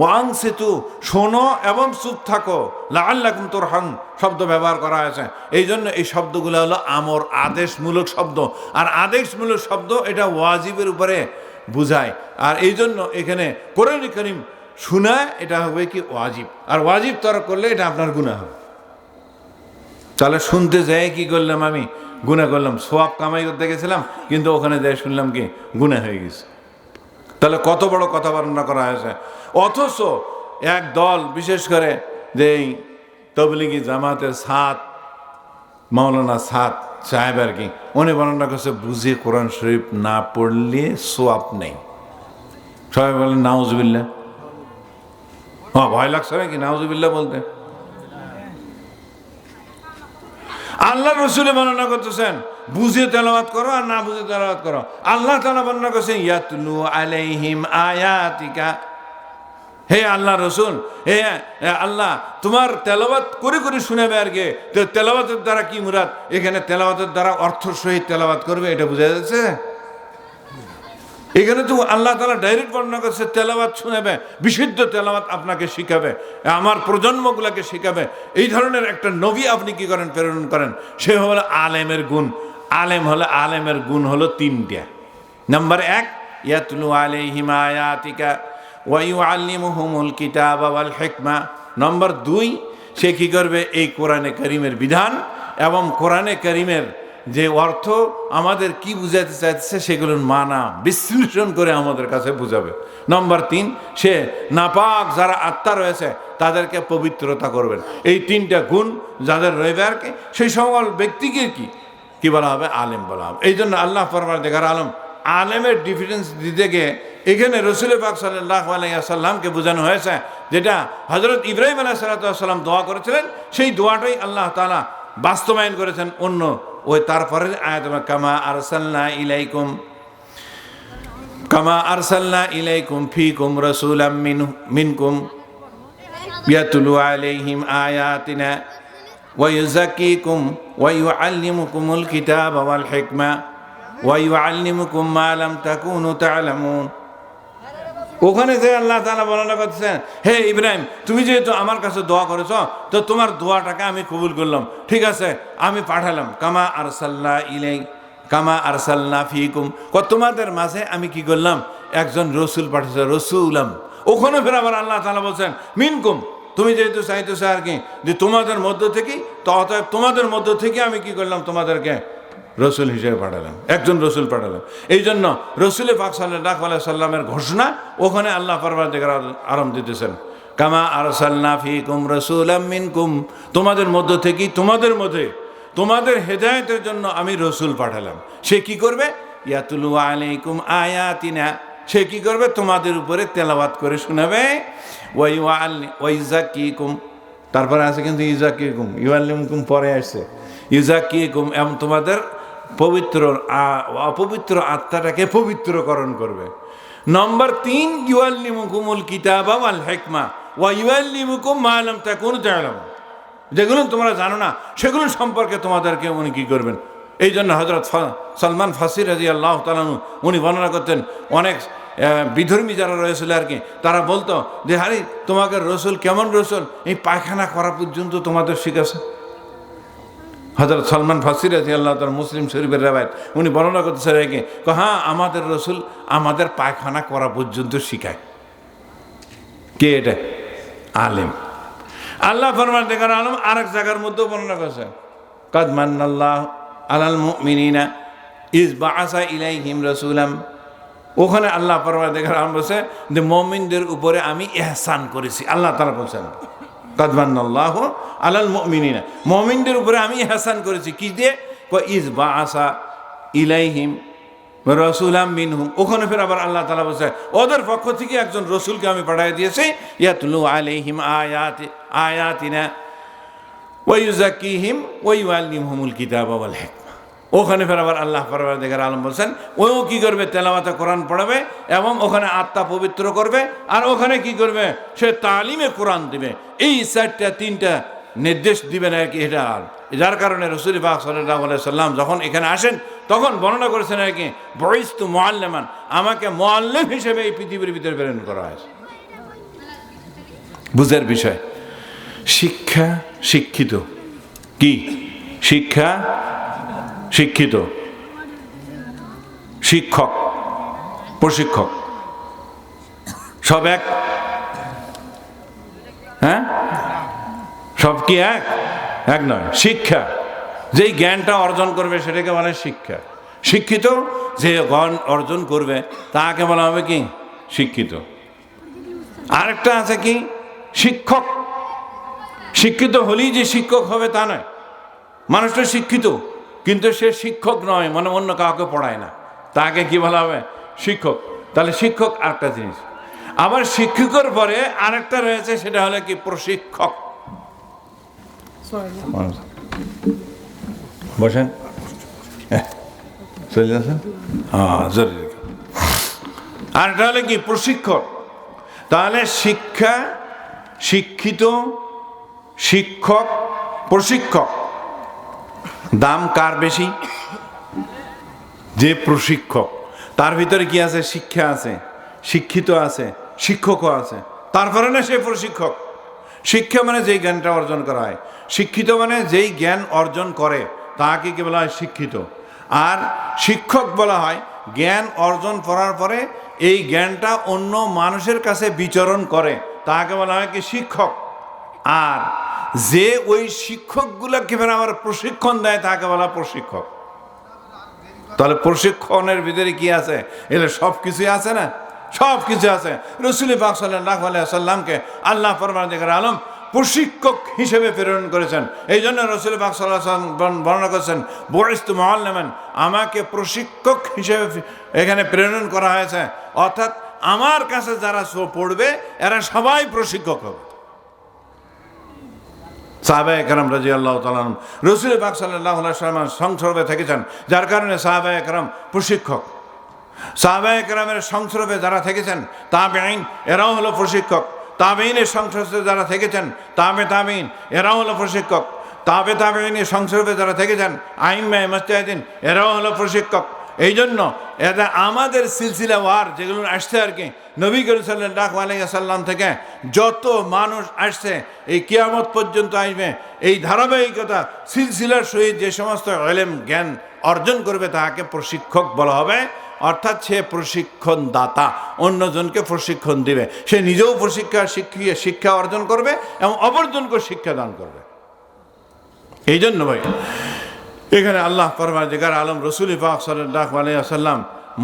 ওয়াংসিতু, শোনো এবং চুপ থাকো, লাআল্লাকুম তুরহামুন শব্দ ব্যবহার করা হয়েছে। এই জন্য এই শব্দগুলো হলো আমর, আদেশমূলক শব্দ, আর আদেশমূলক শব্দ এটা ওয়াজিবের উপরে বুঝায়, আর এই জন্য এখানে কোরআন কারীম শোনা এটা হবে কি ওয়াজিব, আর ওয়াজিব তরক করলে এটা আপনার গুনাহ হবে। তাহলে শুনতে যাই কি করলাম, আমি গুনাহ করলাম, সওয়াব কামাই করতে গেছিলাম, কিন্তু ওখানে যাই শুনলাম কি গুনাহ হয়ে গেছে। তাহলে কত বড় কথা বর্ণনা করা হয়েছে। অথচ এক দল, বিশেষ করে যে তবলিগি জামাতের সাত মাওলানা সাত সাহেব আর কি, উনি বর্ণনা করছে বুঝে কোরআন শরীফ না পড়লে সোয়াব নেই। সবাই বলেন নাউজুবিল্লাহ। হ্যাঁ, ভয় লাগছে নাকি নাউজুবিল্লাহ বলতে? আল্লাহ রসুলে বর্ণনা করতেছেন বুঝে তেলাওয়াত করো আর না বুঝে তেলাওয়াত করো। আল্লাহ তাআলা বর্ণনা করছেন ইয়াতলু আলাইহিম আয়াতিকা, হে আল্লাহ রসুল, হে আল্লাহ তোমার তেলাওয়াত করে করে শুনাবে আর কে। তো তেলাওয়াতের দ্বারা কি মুরাদ? এখানে তেলাওয়াতের দ্বারা অর্থ সহিত তেলাওয়াত করবে, এটা বোঝা যাচ্ছে। এখানে তো আল্লাহ তাআলা ডাইরেক্ট বর্ণনা করছে তেলাওয়াত শুনাবে, বিশুদ্ধ তেলাওয়াত আপনাকে শিখাবে, আমার প্রজন্মগুলোকে শিখাবে। এই ধরনের একটা নবী আপনি কি করেন? প্রেরণ করেন। সে হলো আলেমের গুণ। আলেমের গুণ হলো তিনটা। নাম্বার এক, ইয়াতলু আলাইহিম আয়াতিকা ওয়া ইউআল্লিমুহুমুল কিতাবা ওয়াল হিকমা। নম্বর দুই, সে কি করবে? এই কোরআনে কারীমের বিধান এবং কোরআনে কারীমের যে অর্থ আমাদের কি বুঝাতে চাইছে সেগুলোর মানা বিশ্লেষণ করে আমাদের কাছে বুঝাবে। নম্বর তিন, সে নাপাক যারা আত্মা রয়েছে তাদেরকে পবিত্রতা করবেন। এই তিনটা গুণ যাদের রয়েবে আর কি, সেই সকল ব্যক্তিকে কি বলা হবে? আলেম বলা হবে। এই জন্য আল্লাহ পরবর্তীকার আলম আলেমের ডিফারেন্স দিতে গিয়ে এখানে রসুল পাক সাল্লাল্লাহু আলাইহি ওয়াসাল্লামকে বোঝানো হয়েছে, যেটা হযরত ইব্রাহিম আলাইহিস সালাম দোয়া করেছিলেন, সেই দোয়াটাই আল্লাহ তাআলা বাস্তবায়ন করেছেন অন্য ওই তারপরে আয়াত, কামা আরসালনা ইলাইকুম ফীকুম রাসূলাম মিনকুম ইয়াতলু আলাইহিম আয়াতিনা ওয়া ইউযাক্কিকুম ওয়া ইউআল্লিমুকুমুল কিতাবা ওয়াল হিকমা ওয়া ইউআল্লিমুকুম মা লাম তাকুনু তা'লামুন। ওখানে যে আল্লাহ তাআলা বর্ণনা করছেন, হে ইব্রাহিম, তুমি যেহেতু আমার কাছে দোয়া করেছ, তো তোমার দোয়াটাকে আমি কবুল করলাম, ঠিক আছে, আমি পাঠালাম। কামা আরসালনা ফীকুম, তোমাদের মাঝে আমি কি করলাম? একজন রসুল পাঠিয়েছে, রসুলাম। ওখানে ফের আবার আল্লাহ তাআলা বলছেন মিনকুম, তুমি যেহেতু চাইতেছো আর কি যে তোমাদের মধ্য থেকে, তো অতএব তোমাদের মধ্য থেকে আমি কি করলাম? তোমাদেরকে রসুল হিসেবে পাঠালাম, একজন রসুল পাঠালাম। এই জন্য রসুল পাক সাল্লাল্লাহু আলাইহি সাল্লামের ঘোষণা ওখানে আল্লাহ পরবর্তীকার আলম দিতেছেন, কামা আরসালনা ফীকুম রাসূলাম মিনকুম, তোমাদের মধ্য থেকে, তোমাদের মধ্যে তোমাদের হেদায়েতের জন্য আমি রসুল পাঠালাম। সে কি করবে? ইয়াতলু আলাইকুম আয়াতিনা, সে কি করবে? তোমাদের উপরে তেলাওয়াত করে শোনাবে। ওয়া ইউযাক্কিকুম, তারপরে আছে কিন্তু ইউযাক্কিকুম, ইউআল্লিমুকুম পরে আসছে, ইউযাক্কিকুম, এবং তোমাদের অপবিত্র আত্মাটাকে পবিত্রকরণ করবে। নম্বর তিন, ইউআল্লিমুকুমুল কিতাবা ওয়াল হিকমা ওয়া ইউআল্লিমুকুম মা লাম তাকুনু তা'লামুন, যেগুলো তোমরা জানো না সেগুলো সম্পর্কে তোমাদেরকে উনি কি করবেন। এই জন্য হযরত সালমান ফারসি রাদিয়াল্লাহু তাআলা উনি বর্ণনা করতেন, অনেক বিধর্মী যারা রয়েছিল আর কি, তারা বলতো যে আরে তোমাকে রসুল কেমন রসুল, এই পায়খানা করা পর্যন্ত তোমাদের শিখাছে। হযরত সালমান ফারসি রাদিয়াল্লাহু তাআলা মুসলিম শরীফের রাওয়ায়াত, উনি বর্ণনা করতেছেন আর কি, হ্যাঁ আমাদের রসুল আমাদের পায়খানা করা পর্যন্ত শিখায়। কে এটা? আলেম। আল্লাহ পরবর্তীকার আলম আরেক জায়গার মধ্যেও বর্ণনা করেছে, কাদ মান্নাল্লাহু আলাল মুমিনিনা ইয বাআসা ইলাইহিম রাসূলাম ওখানে আল্লাহ পরওয়ারদিগার আলম বলছে যে মুমিনদের উপরে আমি ইহসান করেছি। আল্লাহ তাআলা বলছেন কাদ মান্নাল্লাহু আলাল মুমিনিনা, মুমিনদের উপরে আমি ইহসান করেছি কি দিয়ে? ইজ বাআসা ইলাইহিম রাসূলাম মিনহুম। ওখানে ফের আবার আল্লাহ তাআলা বলছে ওদের পক্ষ থেকে একজন রসুলকে আমি পাঠিয়ে দিয়েছি, ইয়াতলু আলাইহিম আয়াতিনা ওয়া ইউযাক্কিহিম ওয়া ইউআল্লিমুহুমুল কিতাবা ওয়াল হিকমা। ওখানে ফের আবার আল্লাহ পরওয়ারদিগার আলম বলছেন ও কি করবে? তেলাওয়াতে কোরআন পড়াবে এবং ওখানে আত্মা পবিত্র করবে, আর ওখানে কি করবে? সে তালিমে কোরআন দিবে। এই তিনটা নির্দেশ দিবেন আর কি। এটা যার কারণে রাসূল পাক সাল্লাল্লাহু আলাইহি সাল্লাম যখন এখানে আসেন তখন বর্ণনা করেছেন আর কি, বুইস্তু মুআল্লিমান, আমাকে মুআল্লিম হিসেবে এই পৃথিবীর ভিতরে প্রেরণ করা হয়েছে। বুঝার বিষয় শিক্ষা, শিক্ষিত কি? শিক্ষা, শিক্ষিত, শিক্ষক, প্রশিক্ষক সব এক? হ্যাঁ, সব কি এক? এক নয়। শিক্ষা যেই জ্ঞানটা অর্জন করবে সেটাকে বলে শিক্ষা। শিক্ষিত যে জ্ঞান অর্জন করবে তাকে বলা হবে কি? শিক্ষিত। আরেকটা আছে কি? শিক্ষক। শিক্ষিত হলেই যে শিক্ষক হবে তা নয়। মানুষটা শিক্ষিত কিন্তু সে শিক্ষক নয়, মানে অন্য কাউকে পড়ায় না, তাকে কি বলা হবে? শিক্ষক। তাহলে শিক্ষক আরেকটা জিনিস। আবার শিক্ষকের পরে আরেকটা রয়েছে, সেটা হলো কি? প্রশিক্ষক। বসেন, চলে আসেন। হ্যাঁ, জরুরি। আরেকটা হলো কি? প্রশিক্ষক। তাহলে শিক্ষা, শিক্ষিত, শিক্ষক, প্রশিক্ষক। দাম কার বেশি? যে প্রশিক্ষক। তার ভিতরে কি আছে? শিক্ষা আছে, শিক্ষিত আছে, শিক্ষকও আছে, তারপরে না সে প্রশিক্ষক। শিক্ষা মানে যেই জ্ঞানটা অর্জন করা হয়, শিক্ষিত মানে যেই জ্ঞান অর্জন করে তাকে কি বলা হয়? শিক্ষিত। আর শিক্ষক বলা হয় জ্ঞান অর্জন করার পরে এই জ্ঞানটা অন্য মানুষের কাছে বিচরণ করে, তাকে বলা হয় কি? শিক্ষক। আর যে ওই শিক্ষকগুলোকে ফের আবার প্রশিক্ষণ দেয় তাকে বলা প্রশিক্ষক। তাহলে প্রশিক্ষণের ভিতরে কি আছে? এলে সব কিছুই আছে না? সব কিছু আছে। রাসূল পাক সাল্লাল্লাহু আলাইহি ওয়াসাল্লামকে আল্লাহ পরওয়ারদিগার আলম প্রশিক্ষক হিসেবে প্রেরণ করেছেন। এই জন্য রাসূল পাক সাল্লাল্লাহু আলাইহি ওয়াসাল্লাম বর্ণনা করেছেন, বুইস্তু মুআল্লিমান, আমাকে প্রশিক্ষক হিসেবে এখানে প্রেরণ করা হয়েছে। অর্থাৎ আমার কাছে যারা পড়বে এরা সবাই প্রশিক্ষক হবে। সাহাবায়ে কেরাম রাদিয়াল্লাহু তাআলা আনহুম রাসূল পাক সাল্লাল্লাহু আলাইহি ওয়াসাল্লাম সংসর্গে থেকেছেন, যার কারণে সাহাবায়ে কেরাম প্রশিক্ষক। সাহাবায়ে কেরামের সংসর্গে যারা থেকেছেন তাবেঈন, এরাও হলো প্রশিক্ষক। তাবেঈনের সংসর্গে যারা থেকেছেন তাবেঈন, এরাও হলো প্রশিক্ষক। তাবেঈনের সংসর্গে যারা থেকেছেন আইম্মায়ে মুজতাহিদিন, এরাও হলো প্রশিক্ষক। এই জন্য এটা আমাদের সিলসিলা ওয়ার যেগুলো আসছে আর কি, নবী করিম সাল্লাল্লাহু আলাইহি ওয়াসাল্লাম থেকে যত মানুষ আসছে এই কিয়ামত পর্যন্ত আসবে, এই ধারাবাহিকতা সিলসিলার সহিত যে সমস্ত ইলম জ্ঞান অর্জন করবে তাকে প্রশিক্ষক বলা হবে। অর্থাৎ সে প্রশিক্ষণ দাতা, অন্যজনকে প্রশিক্ষণ দিবে। সে নিজেও শিক্ষা অর্জন করবে এবং অপরজনকে শিক্ষা দান করবে। এই জন্য ভাই এখানে আল্লাহ পরওয়ারদিগার আলম রাসূল পাক সাল্লাল্লাহু আলাইহি ওয়াসাল্লাম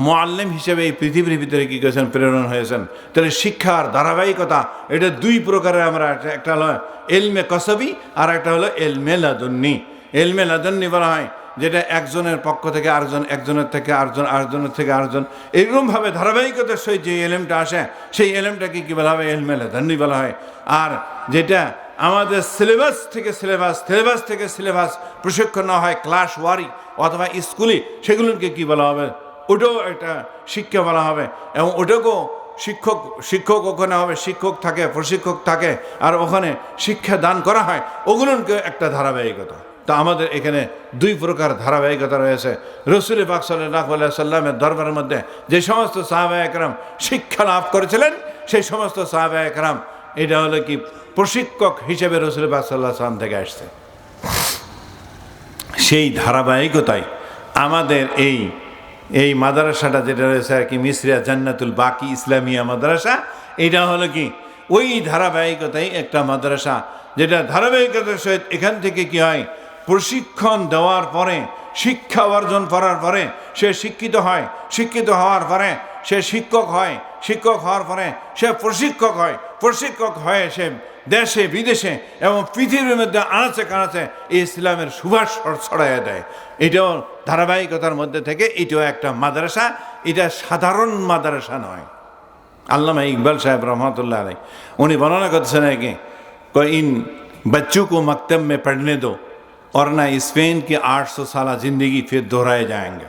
মুআল্লিম হিসেবে এই পৃথিবীর ভিতরে কি করেছেন? প্রেরণ হয়েছেন। তাহলে শিক্ষার ধারাবাহিকতা এটা দুই প্রকারের। আমরা একটা হলো ইলমে কসবি আর একটা হলো ইলমে লাদুন্নি। ইলমে লাদুন্নি বলা হয় যেটা একজনের পক্ষ থেকে আরেকজন, একজনের থেকে আরেকজন, আরেকজনের থেকে আরেকজন, এরকমভাবে ধারাবাহিকতার সহিত যে এলেমটা আসে সেই এলেমটাকে কি বলা হবে? ইলমে লাদুন্নি বলা হয়। আর যেটা আমাদের সিলেবাস থেকে সিলেবাস প্রশিক্ষণ না হয় ক্লাস ওয়ারি অথবা স্কুলে, সেগুলোকে কি বলা হবে? ওটাও একটা শিক্ষা বলা হবে। এবং ওটাকেও শিক্ষক ওখানে হবে, শিক্ষক থাকে, প্রশিক্ষক থাকে, আর ওখানে শিক্ষা দান করা হয়, ওগুলোকে একটা ধারাবাহিকতা। তা আমাদের এখানে দুই প্রকার ধারাবাহিকতা রয়েছে। রাসূল পাক সাল্লাল্লাহু আলাইহি ওয়াসাল্লামের দরবারের মধ্যে যে সমস্ত সাহাবায়ে কেরাম শিক্ষা লাভ করেছিলেন সেই সমস্ত সাহাবায়ে কেরাম এটা হলো কি? প্রশিক্ষক হিসেবে রাসূল পাক সাল্লাল্লাহু আলাইহি ওয়াসাল্লাম থেকে আসছে। সেই ধারাবাহিকতায় আমাদের এই মাদ্রাসাটা যেটা রয়েছে আর কি, মিসরিয়া জান্নাতুল বাকি ইসলামিয়া মাদ্রাসা, এটা হলো কি ওই ধারাবাহিকতায় একটা মাদ্রাসা, যেটা ধারাবাহিকতার সহিত এখান থেকে কি হয়? প্রশিক্ষণ দেওয়ার পরে, শিক্ষা অর্জন করার পরে সে শিক্ষিত হয়, শিক্ষিত হওয়ার পরে সে শিক্ষক হয়, শিক্ষক হওয়ার পরে সে প্রশিক্ষক হয়, প্রশিক্ষক হয়ে সে দেশে বিদেশে এবং পৃথিবীর মধ্যে আনাচে কানাচে এই ইসলামের সুবাস ছড়াইয়া দেয়। এটাও ধারাবাহিকতার মধ্যে থেকে এটাও একটা মাদ্রাসা, এটা সাধারণ মাদ্রাসা নয়। আল্লামা ইকবাল সাহেব রহমতুল্লাহ আলাই উনি বর্ণনা করতেছেন নাকি इन बच्चों को मकतब में पढ़ने दो वरना स्पेन की 800 साल जिंदगी फिर दोहराए जाएंगे।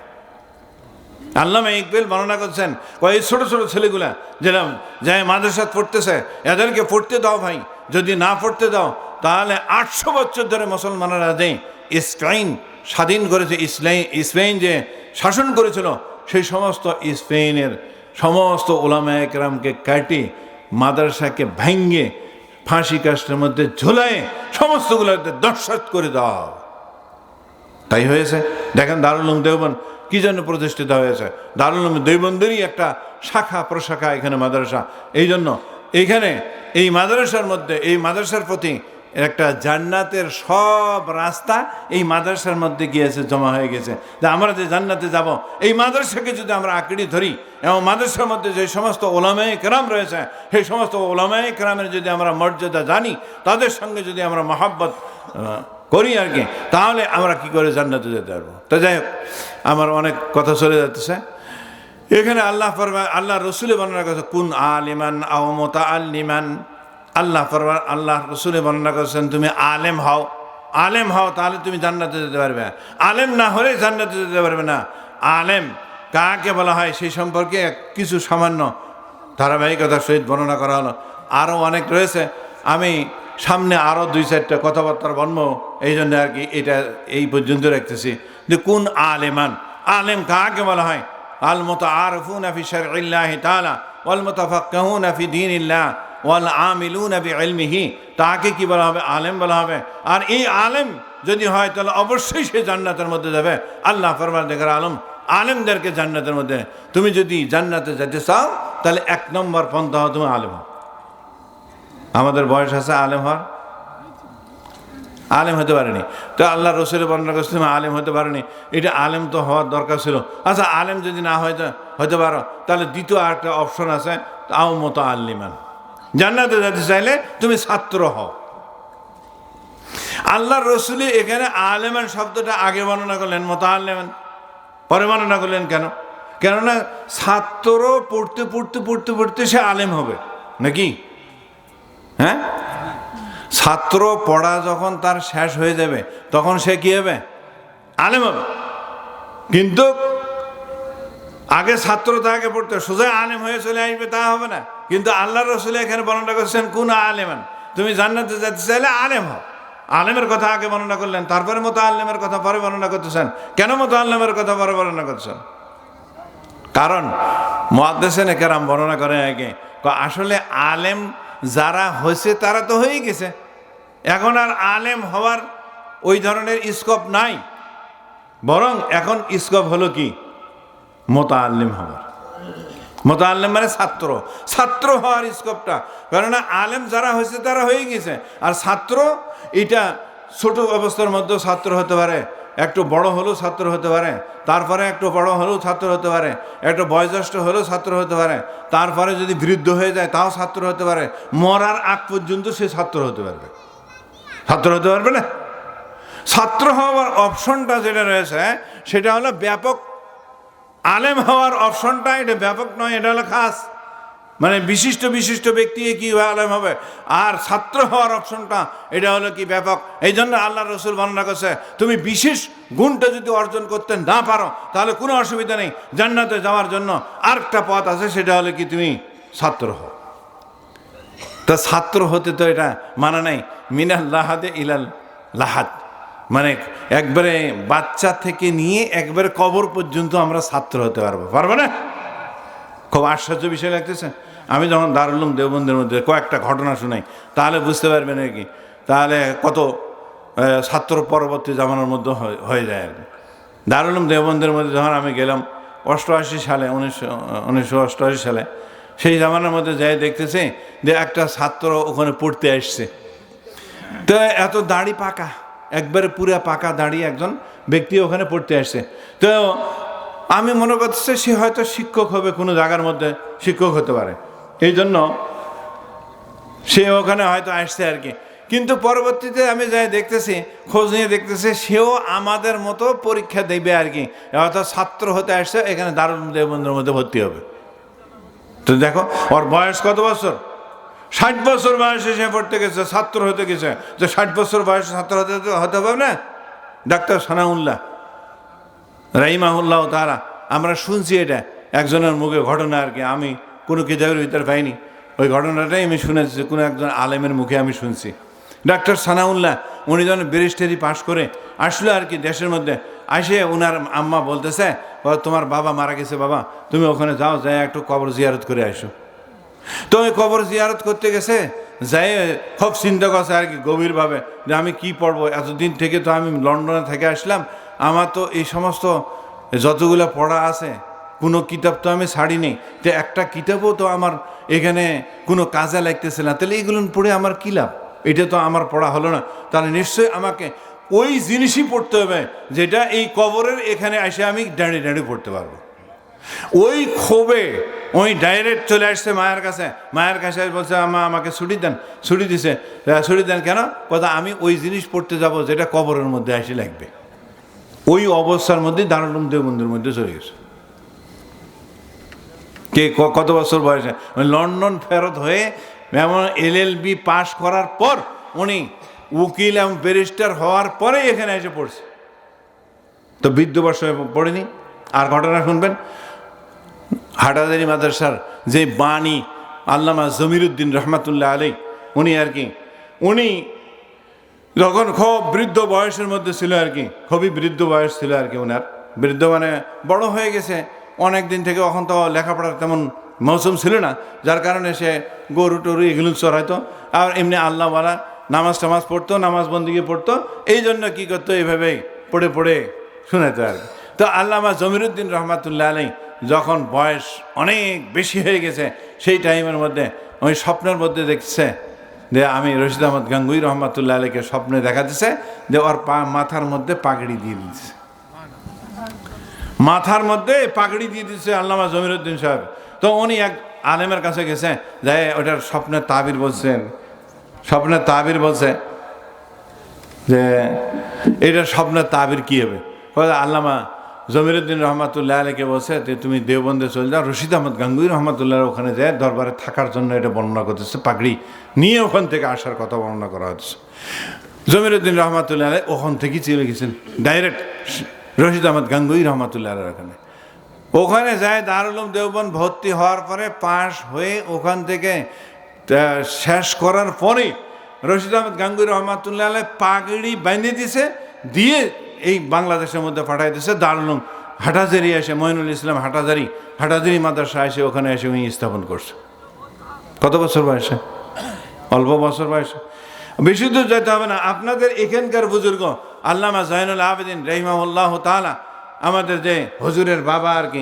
আল্লামা ইকবাল বর্ণনা করছেন এই ছোট ছোট ছেলেগুলা যেটা যায় মাদ্রাসা পড়তেছে, এদেরকে পড়তে দাও ভাই, যদি না পড়তে দাও তাহলে 800 বছর ধরে মুসলমানরা যে স্পেন স্বাধীন করেছে, স্পেন যে শাসন করেছিল, সেই সমস্ত স্পেনের সমস্ত ওলামায়ে কেরামকে কাটে মাদ্রাসাকে ভেঙ্গে ফাঁসি কাষ্ঠের মধ্যে ঝোলায় সমস্তগুলোতে দর্শক করে দেওয়া। তাই হয়েছে। দেখেন দারুল উলুম দেওবন্দ কি জন্য প্রতিষ্ঠিত হয়েছে? দারুল উলুম দেওবন্দেরই একটা শাখা প্রশাখা এখানে মাদ্রাসা। এই জন্য এইখানে এই মাদ্রাসার মধ্যে, এই মাদ্রাসার প্রতি একটা জান্নাতের সব রাস্তা এই মাদ্রাসার মধ্যে গিয়েছে, জমা হয়ে গেছে। যে আমরা যে জান্নাতে যাব, এই মাদ্রাসাকে যদি আমরা আঁকড়ে ধরি এবং মাদ্রাসার মধ্যে যে সমস্ত ওলামায়ে কেরাম রয়েছে, সেই সমস্ত ওলামায়ে কেরামের যদি আমরা মর্যাদা জানি, তাদের সঙ্গে যদি আমরা মহাব্বত করি আর কি, তাহলে আমরা কি করে জান্নাতে যেতে পারবো। তো যাই হোক, আমার অনেক কথা চলে যাচ্ছে। এখানে আল্লাহ রসুলে বর্ণনা করেছে কুন আলিমান আও মুতাআল্লিমান। আল্লাহ রসুলে বর্ণনা করেছেন তুমি আলেম হও, আলেম হও তাহলে তুমি জান্নাতে যেতে পারবে। আলেম না হলে জান্নাতে যেতে পারবে না। আলেম কাকে বলা হয় সেই সম্পর্কে কিছু সামান্য ধারাবাহিকতার সহিত বর্ণনা করা হলো। আরও অনেক রয়েছে, আমি সামনে আরও 2-4টা কথাবার্তার বর্ণ, এই জন্য আর কি এটা এই পর্যন্ত রাখতেছি যে কোন আলেমান, আলেম কাকে বলা হয়? আল মুতাআরিফুনা ফি শারঈল্লাহি তাআলা ওয়াল মুতাফাক্কিহুনা ফি দীনিল্লাহ ওয়াল আমিলুনা বিইলমিহি, তাকে কি বলা হবে? আলেম বলা হবে। আর এই আলেম যদি হয় তাহলে অবশ্যই সে জান্নাতের মধ্যে যাবে। আল্লাহ ফরমানদেগার আলেমদেরকে জান্নাতের মধ্যে, তুমি যদি জান্নাতে যেতে চাও তাহলে 1 নম্বর পন্থা হও তুমি আলেম হও। আমাদের বয়স আছে আলেম হওয়ার, আলেম হতে পারেনি, তো আল্লাহ রসুলের বর্ণনা করছে তুমি আলেম হতে পারেনি, এটা আলেম তো হওয়ার দরকার ছিল। আচ্ছা আলেম যদি না হতে পারো তাহলে দ্বিতীয় আরেকটা অপশন আছে, আও মুতাআল্লিমান, জান্নাতে যেতে চাইলে তুমি ছাত্র হও। আল্লাহ রসুল এখানে আলেমান শব্দটা আগে বর্ণনা করলেন, মুতাআল্লিমান পরে বর্ণনা করলেন। কেন? কেননা ছাত্র পড়তে পড়তে পড়তে পড়তে সে আলেম হবে নাকি? হ্যাঁ, ছাত্র পড়া যখন তার শেষ হয়ে যাবে তখন সে কি হবে? আলেম হবে। কিন্তু আগে ছাত্র তাকে পড়তে সোজা আলেম হয়ে চলে আসবে তা হবে না। কিন্তু আল্লাহ রসুল এখানে বর্ণনা করছেন কোন আলেমান, তুমি জান্নাতে যেতে চাইলে আলেম হও। আলেমের কথা আগে বর্ণনা করলেন, তারপরে মুতাআল্লিমের কথা পরে বর্ণনা করতেছেন। কেন মুতাআল্লিমের কথা পরে বর্ণনা করছেন? কারণ মুহাদ্দিসিনে কেরাম বর্ণনা করেন আগে, আসলে আলেম যারা হয়েছে তারা তো হয়ে গেছে, এখন আর আলেম হওয়ার ওই ধরনের স্কোপ নাই, বরং এখন স্কোপ হলো কি? মুতাআল্লিম হওয়ার। মুতাআল্লিম মানে ছাত্র, ছাত্র হওয়ার স্কোপটা। কেননা আলেম যারা হয়েছে তারা হয়ে গেছে, আর ছাত্র এটা ছোট অবস্থার মধ্যে ছাত্র হতে পারে, একটু বড় হলেও ছাত্র হতে পারে, তারপরে একটু বড় হলেও ছাত্র হতে পারে, একটু বয়োজ্যেষ্ঠ হলেও ছাত্র হতে পারে, তারপরে যদি বৃদ্ধ হয়ে যায় তাও ছাত্র হতে পারে, মরার আগ পর্যন্ত সে ছাত্র হতে পারবে। ছাত্র হতে পারবে না? ছাত্র হওয়ার অপশনটা যেটা রয়েছে সেটা হলো ব্যাপক। আলেম হওয়ার অপশনটা এটা ব্যাপক নয়, এটা হলো খাস, মানে বিশিষ্ট বিশিষ্ট ব্যক্তি কি আলেম হবে। আর ছাত্র হওয়ার অপশনটা এটা হলো কি ব্যাপক। এই জন্য আল্লাহ রসুল বর্ণনা করছে তুমি বিশেষ গুণটা যদি অর্জন করতে না পারো তাহলে কোনো অসুবিধা নেই, জান্নাতে যাওয়ার জন্য আরেকটা পথ আছে, সেটা হলো কি তুমি ছাত্র হও। তা ছাত্র হতে তো এটা মানা নাই, মিনাল লাহাদে ইলাল লাহাদ, মানে একবারে বাচ্চা থেকে নিয়ে একবারে কবর পর্যন্ত আমরা ছাত্র হতে পারবো না? খুব আশ্চর্য বিষয় লাগতেছে। আমি যখন দারুল উলুম দেওবন্দের মধ্যে কয়েকটা ঘটনা শুনাই তাহলে বুঝতে পারবেন আর কি, তাহলে কত ছাত্র পরবর্তী জামানার মধ্যে হয়ে যায় আর কি। দারুল উলুম দেওবন্দের মধ্যে যখন আমি গেলাম 88 সালে, 1988 সালে, সেই জামানার মধ্যে যাই দেখতেছি যে একটা ছাত্র ওখানে পড়তে আসছে, তো এত দাড়ি পাকা, একবারে পুরা পাকা দাঁড়িয়ে একজন ব্যক্তি ওখানে পড়তে আসছে। তো আমি মনে করতেছি সে হয়তো শিক্ষক হবে, কোনো জায়গার মধ্যে শিক্ষক হতে পারে, এই জন্য সে ওখানে হয়তো আসছে আর কি। কিন্তু পরবর্তীতে আমি যাই দেখতেছি, খোঁজ নিয়ে দেখতেছি সেও আমাদের মতো পরীক্ষা দেবে আর কি, অর্থাৎ ছাত্র হতে আসছে, এখানে দারুল দেওবন্দের মধ্যে ভর্তি হবে। তো দেখো ওর বয়স কত বছর, 60 বছর বয়সে সে পড়তে গেছে, ছাত্র হতে গেছে। যে 60 বছর বয়সে ছাত্র হতে হবে না, ডাক্তার সানাউল্লাহ রাহিমাহুল্লাহ তাআলা, আমরা শুনছি এটা একজনের মুখে ঘটনা আর কি, আমি কোনো কিতাবের ভিতরে পাইনি, ওই ঘটনাটাই আমি শুনেছি, কোনো একজন আলেমের মুখে আমি শুনছি। ডাক্তার সানাউল্লাহ উনি যখন ব্যারিস্টারি পাশ করে আসলো আর কি দেশের মধ্যে, আসে ওনার আম্মা বলতেছে, তোমার বাবা মারা গেছে বাবা, তুমি ওখানে যাও, যাই একটু কবর জিয়ারত করে আসো। তো ওই কবর জিয়ারত করতে গেছে, যাই খুব চিন্তা করছে আর কি গভীরভাবে, যে আমি কি পড়বো, এতদিন থেকে তো আমি লন্ডনে থেকে আসলাম, আমার তো এই সমস্ত যতগুলো পড়া আছে কোনো কিতাব তো আমি ছাড়িনি, তো একটা কিতাবও তো আমার এখানে কোনো কাজে লাগতেছে না, তাহলে এইগুলো পড়ে আমার কী লাভ, এটা তো আমার পড়া হলো না, তাহলে নিশ্চয়ই আমাকে ওই জিনিসই পড়তে হবে যেটা এই কবরের এখানে এসে আমি দাঁড়িয়ে দাঁড়িয়ে পড়তে পারবো। ওই ক্ষোভে ওই ডাইরেক্ট চলে আসছে মায়ের কাছে, মায়ের কাছে বলছে আম্মা আমাকে ছুটি দেন, ছুটি দিছে, ছুটি দেন কেন, কথা আমি ওই জিনিস পড়তে যাব যেটা কবরের মধ্যে এসে লাগবে। ওই অবস্থার মধ্যে দারুল উলুম দেওবন্দের মধ্যে চলে গেছে। কে কত বছর বয়সে লন্ডন ফেরত হয়ে এমন LLB পাশ করার পর উনি উকিল এবং ব্যারিস্টার হওয়ার পরে এখানে এসে পড়ছে। তো বৃদ্ধ বয়সে পড়েনি। আর ঘটনা শুনবেন, হাটাজারি মাদ্রাসার যে বাণী আল্লামা জমিরুদ্দিন রহমাতুল্লাহ আলাই, উনি আর কি, উনি যখন খুব বৃদ্ধ বয়সের মধ্যে ছিল আর কি, খুবই বৃদ্ধ বয়স ছিল আর কি, ওনার বৃদ্ধ মানে বড় হয়ে গেছে অনেক দিন থেকে, এখন তো লেখাপড়ার তেমন মৌসুম ছিল না, যার কারণে সে গরু টরু এগুলো চড়াইতো, আর এমনি আল্লাহওয়ালা নামাজ টামাজ পড়তো, নামাজ বন্দিকে পড়তো, এই জন্য কী করতো, এইভাবেই পড়ে পড়ে শুনাইতো আর কি। তো আল্লামা জমিরুদ্দিন রহমাতুল্লাহ আলাই যখন বয়স অনেক বেশি হয়ে গেছে, সেই টাইমের মধ্যে ওই স্বপ্নের মধ্যে দেখছে যে আমি রশিদ আহমদ গাঙ্গুই রহমাতুল্লাহ আলাইকে স্বপ্নে দেখা দিছে যে ওর মাথার মধ্যে পাগড়ি দিয়ে দিচ্ছে, মাথার মধ্যে পাগড়ি দিয়ে দিচ্ছে আল্লামা জমিরুদ্দিন সাহেব। তো উনি এক আলেমের কাছে গেছে, যাই ওটার স্বপ্নের তাবির বলছেন, স্বপ্নের তাবির বলছে যে এটার স্বপ্নের তাবির কী হবে, আল্লামা জমিরুদ্দিন রহমাতুল্লাহ আলাইকে বলছে যে তুমি দেওবন্দে চলে যাও, রশিদ আহমদ গাঙ্গুই রহমাতুল্লাহ ওখানে যায় দরবারে থাকার জন্য এটা বর্ণনা করতেছে, পাগড়ি নিয়ে ওখান থেকে আসার কথা বর্ণনা করা হচ্ছে। জমিরুদ্দিন রহমাতুল্লাহ আলাই ওখান থেকেই চলে গেছেন ডাইরেক্ট রশিদ আহমদ গাঙ্গুই রহমাতুল্লাহ ওখানে। ওখানে যায় দারুল উলুম দেওবন্দ ভর্তি হওয়ার পরে পাশ হয়ে ওখান থেকে শেষ করার পরে রশিদ আহমদ গাঙ্গুই রহমাতুল্লাহ আলাই পাগড়ি বাঁধে দিছে, দিয়ে এই বাংলাদেশের মধ্যে পাঠাই দিয়েছে দারুল উলুম হাটাজারি এসে, মঈনুল ইসলাম হাটাজারি মাদ্রাসা এসে ওখানে এসে উনি স্থাপন করছে। কত বছর বয়সে? অল্প বছর বয়সে। বেশি দূর যেতে হবে না, আপনাদের এখানকার বুজুর্গ আল্লামা জাইনুল আবেদিন রাহিমাহুল্লাহ তাআলা, আমাদের যে হুজুরের বাবা আর কি,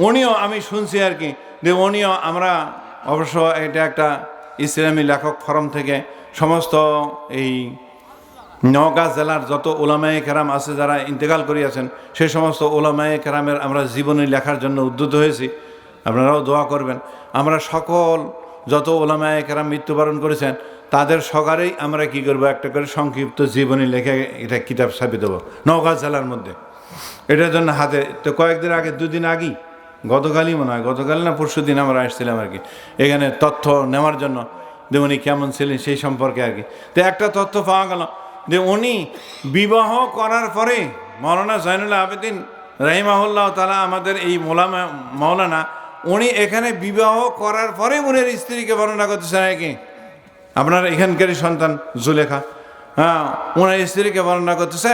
উনিও আমি শুনছি আর কি যে উনিও, আমরা অবশ্য এটা একটা ইসলামী লেখক ফোরাম থেকে সমস্ত এই নওগাঁ জেলার যত ওলামায়ে কেরাম আছে যারা ইন্তেকাল করিয়াছেন, সেই সমস্ত ওলামায়ে কেরামের আমরা জীবনী লেখার জন্য উদ্যত হয়েছি, আপনারাও দোয়া করবেন। আমরা সকল যত ওলামায়ে কেরাম মৃত্যুবরণ করেছেন তাদের সকারেই আমরা কি করব, একটা করে সংক্ষিপ্ত জীবনী লেখে এটা কিতাব ছাপিয়ে দেবো নওগাঁ জেলার মধ্যে। এটার জন্য হাতে তো কয়েকদিন আগে, দুদিন আগেই, গতকালই মনে হয়, গতকাল না পরশু দিন আমরা আসছিলাম আর কি এখানে তথ্য নেওয়ার জন্য যে উনি কেমন ছিলেন সেই সম্পর্কে আর কি। তো একটা তথ্য পাওয়া গেল যে উনি বিবাহ করার পরে, মৌলানা জাইনুল আবেদিন রাহিমাহুল্লাহ তাআলা আমাদের এই মৌলানা, উনি এখানে বিবাহ করার পরে উনি স্ত্রীকে বর্ণনা করতেছেন আর কি, আপনার এখানকারই সন্তান জুলেখা, হ্যাঁ, ওনার স্ত্রীকে বর্ণনা করতেছে,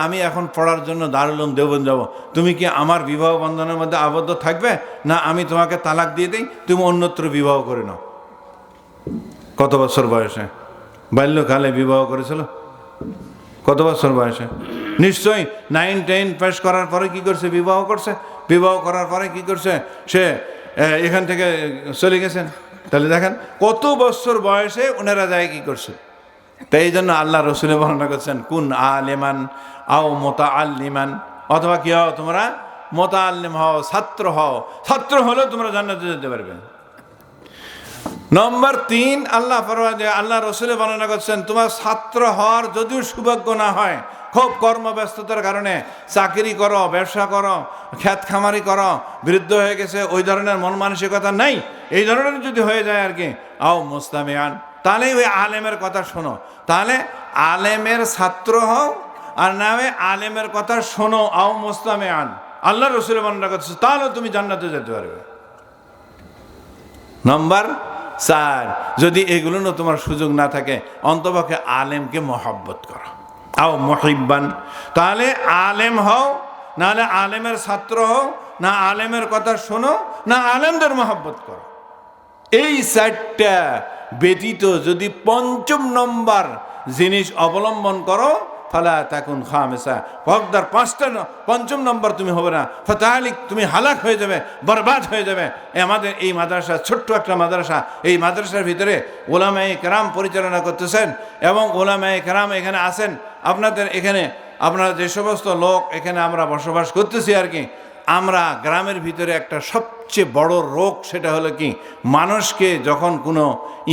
আমি এখন পড়ার জন্য দারুল উলুম দেওবন্দ যাব, তুমি কি আমার বিবাহ বন্ধনের মধ্যে আবদ্ধ থাকবে, না আমি তোমাকে তালাক দিয়ে দিই, তুমি অন্যত্র বিবাহ করে নাও। কত বছর বয়সে? বাল্যকালে বিবাহ করেছিল। কত বছর বয়সে? নিশ্চয়ই 9, 10 পাস করার পরে কি করছে, বিবাহ করছে। বিবাহ করার পরে কি করছে, সে এখান থেকে চলে গেছেন। তাহলে দেখেন কত বছর বয়সে ওনারা যায় কি করছে, তাই এই জন্য আল্লাহ রসুলে বর্ণনা করছেন কুন আলেমান আও মুতাআল্লিমান, অথবা কি হও তোমরা মুতাআল্লিম হও, ছাত্র হও। ছাত্র হলেও তোমরা জান্নাতে যেতে পারবে। নম্বর 3, আল্লাহ ফরমায়, আল্লাহ রসুলে বর্ণনা করছেন তোমার ছাত্র হওয়ার যদিও সৌভাগ্য না হয়, খুব কর্মব্যস্ততার কারণে চাকরি করো, ব্যবসা করো, ক্ষেত খামারি করো, বৃদ্ধ হয়ে গেছে, ওই ধরনের মন মানসিকতা নাই, এই ধরনের যদি হয়ে যায় আর কি, আও মুস্তামিআন, তাহলে ওই আলেমের কথা শোনো। তাহলে আলেমের ছাত্র হও, আর না হয় আলেমের কথা শোনো, আও মুস্তামিআন। আল্লাহ রসুলে বর্ণনা করছে তাহলে তুমি জান্নাতে যেতে পারবে। নম্বর 4, যদি এগুলো না তোমার সুযোগ না থাকে, অন্তপক্ষে আলেমকে মহব্বত করো, আও মুহিব্বান। তাহলে আলেম হও, নাহলে আলেমের ছাত্র হও, না আলেমের কথা শোনো, না আলেমদের মহব্বত করো। এই 4টা ব্যতীত যদি 5ম নম্বর জিনিস অবলম্বন করো, ফালা তাকুন খামেসা, হকদার 5ম নম্বর তুমি হবে না, ফাতাহালিক, তুমি হালাক হয়ে যাবে, বরবাদ হয়ে যাবে। আমাদের এই মাদ্রাসা ছোট্ট একটা মাদ্রাসা, এই মাদ্রাসার ভিতরে ওলামায়ে কেরাম পরিচালনা করতেছেন, এবং ওলামায়ে কেরাম এখানে আছেন। আপনাদের এখানে আপনারা যে সমস্ত লোক এখানে আমরা বসবাস করতেছি আর কি, আমরা গ্রামের ভিতরে একটা সবচেয়ে বড় রোগ, সেটা হলো কি, মানুষকে যখন কোনো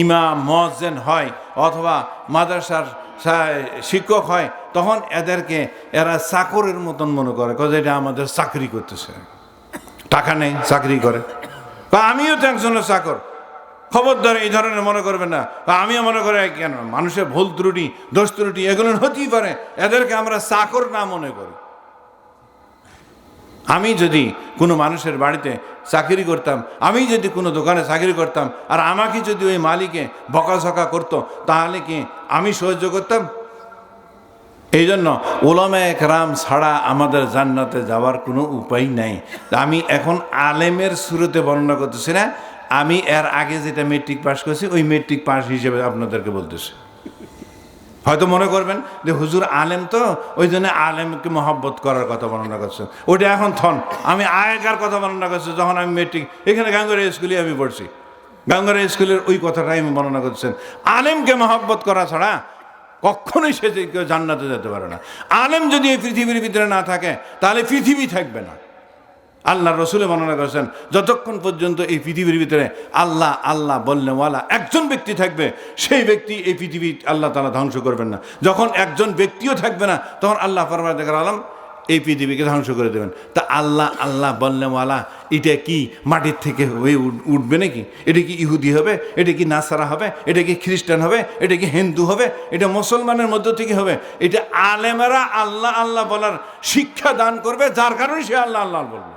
ইমাম মুয়াজ্জিন হয় অথবা মাদ্রাসার শিক্ষক হয়, তখন এরা চাকরের মতন মনে করে, এটা আমাদের চাকরি করতেছে, টাকা নেই চাকরি করে, বা আমিও তো একজনের চাকর। খবরদার এই ধরনের মনে করবেন না। আমিও মনে করে কেন, মানুষের ভুল ত্রুটি, দোষ ত্রুটি এগুলো হতেই পারে, এদেরকে আমরা চাকর না মনে করি। আমি যদি কোনো মানুষের বাড়িতে চাকরি করতাম, আমি যদি কোনো দোকানে চাকরি করতাম, আর আমাকে যদি ওই মালিকে বকাঝকা করতো, তাহলে কি আমি সহ্য করতাম? এই জন্য ওলামায়ে কেরাম ছাড়া আমাদের জান্নাতে যাওয়ার কোনো উপায় নাই। আমি এখন আলেমের সুরতে বর্ণনা করতেছি না, আমি এর আগে যেটা মেট্রিক পাস করছি ওই মেট্রিক পাস হিসেবে আপনাদেরকে বলতেছি। হয়তো মনে করবেন যে হুজুর আলেম, তো ওই জন্য আলেমকে মহব্বত করার কথা বর্ণনা করছেন, ওইটা এখন আমি আগেকার কথা বর্ণনা করছি যখন আমি মেট্রিক এখানে গাঙ্গুরিয়া স্কুলে আমি পড়ছি, গাঙ্গুরিয়া স্কুলের ওই কথাটাই আমি বর্ণনা করছেন। আলেমকে মহব্বত করা ছাড়া কখনোই সে কেউ জান্নাতে যেতে পারে না। আলেম যদি এই পৃথিবীর ভিতরে না থাকে, তাহলে পৃথিবী থাকবে না। আল্লাহ রসুলে বর্ণনা করেছেন, যতক্ষণ পর্যন্ত এই পৃথিবীর ভিতরে আল্লাহ আল্লাহ বলনেওয়ালা একজন ব্যক্তি থাকবে, সেই ব্যক্তি এই পৃথিবী আল্লাহ তাআলা ধ্বংস করবেন না। যখন একজন ব্যক্তিও থাকবে না, তখন আল্লাহ পারওয়ারদিগার আলম এই পৃথিবীকে ধ্বংস করে দেবেন। তা আল্লাহ আল্লাহ বলনেওয়ালা এটা কি মাটির থেকে হয়ে উঠবে নাকি? এটা কি ইহুদি হবে? এটা কি নাসারা হবে? এটা কি খ্রিস্টান হবে? এটা কি হিন্দু হবে? এটা মুসলমানের মধ্য থেকে হবে? এটা আলেমেরা আল্লাহ আল্লাহ বলার শিক্ষা দান করবে, যার কারণে সে আল্লাহ আল্লাহ বলবে।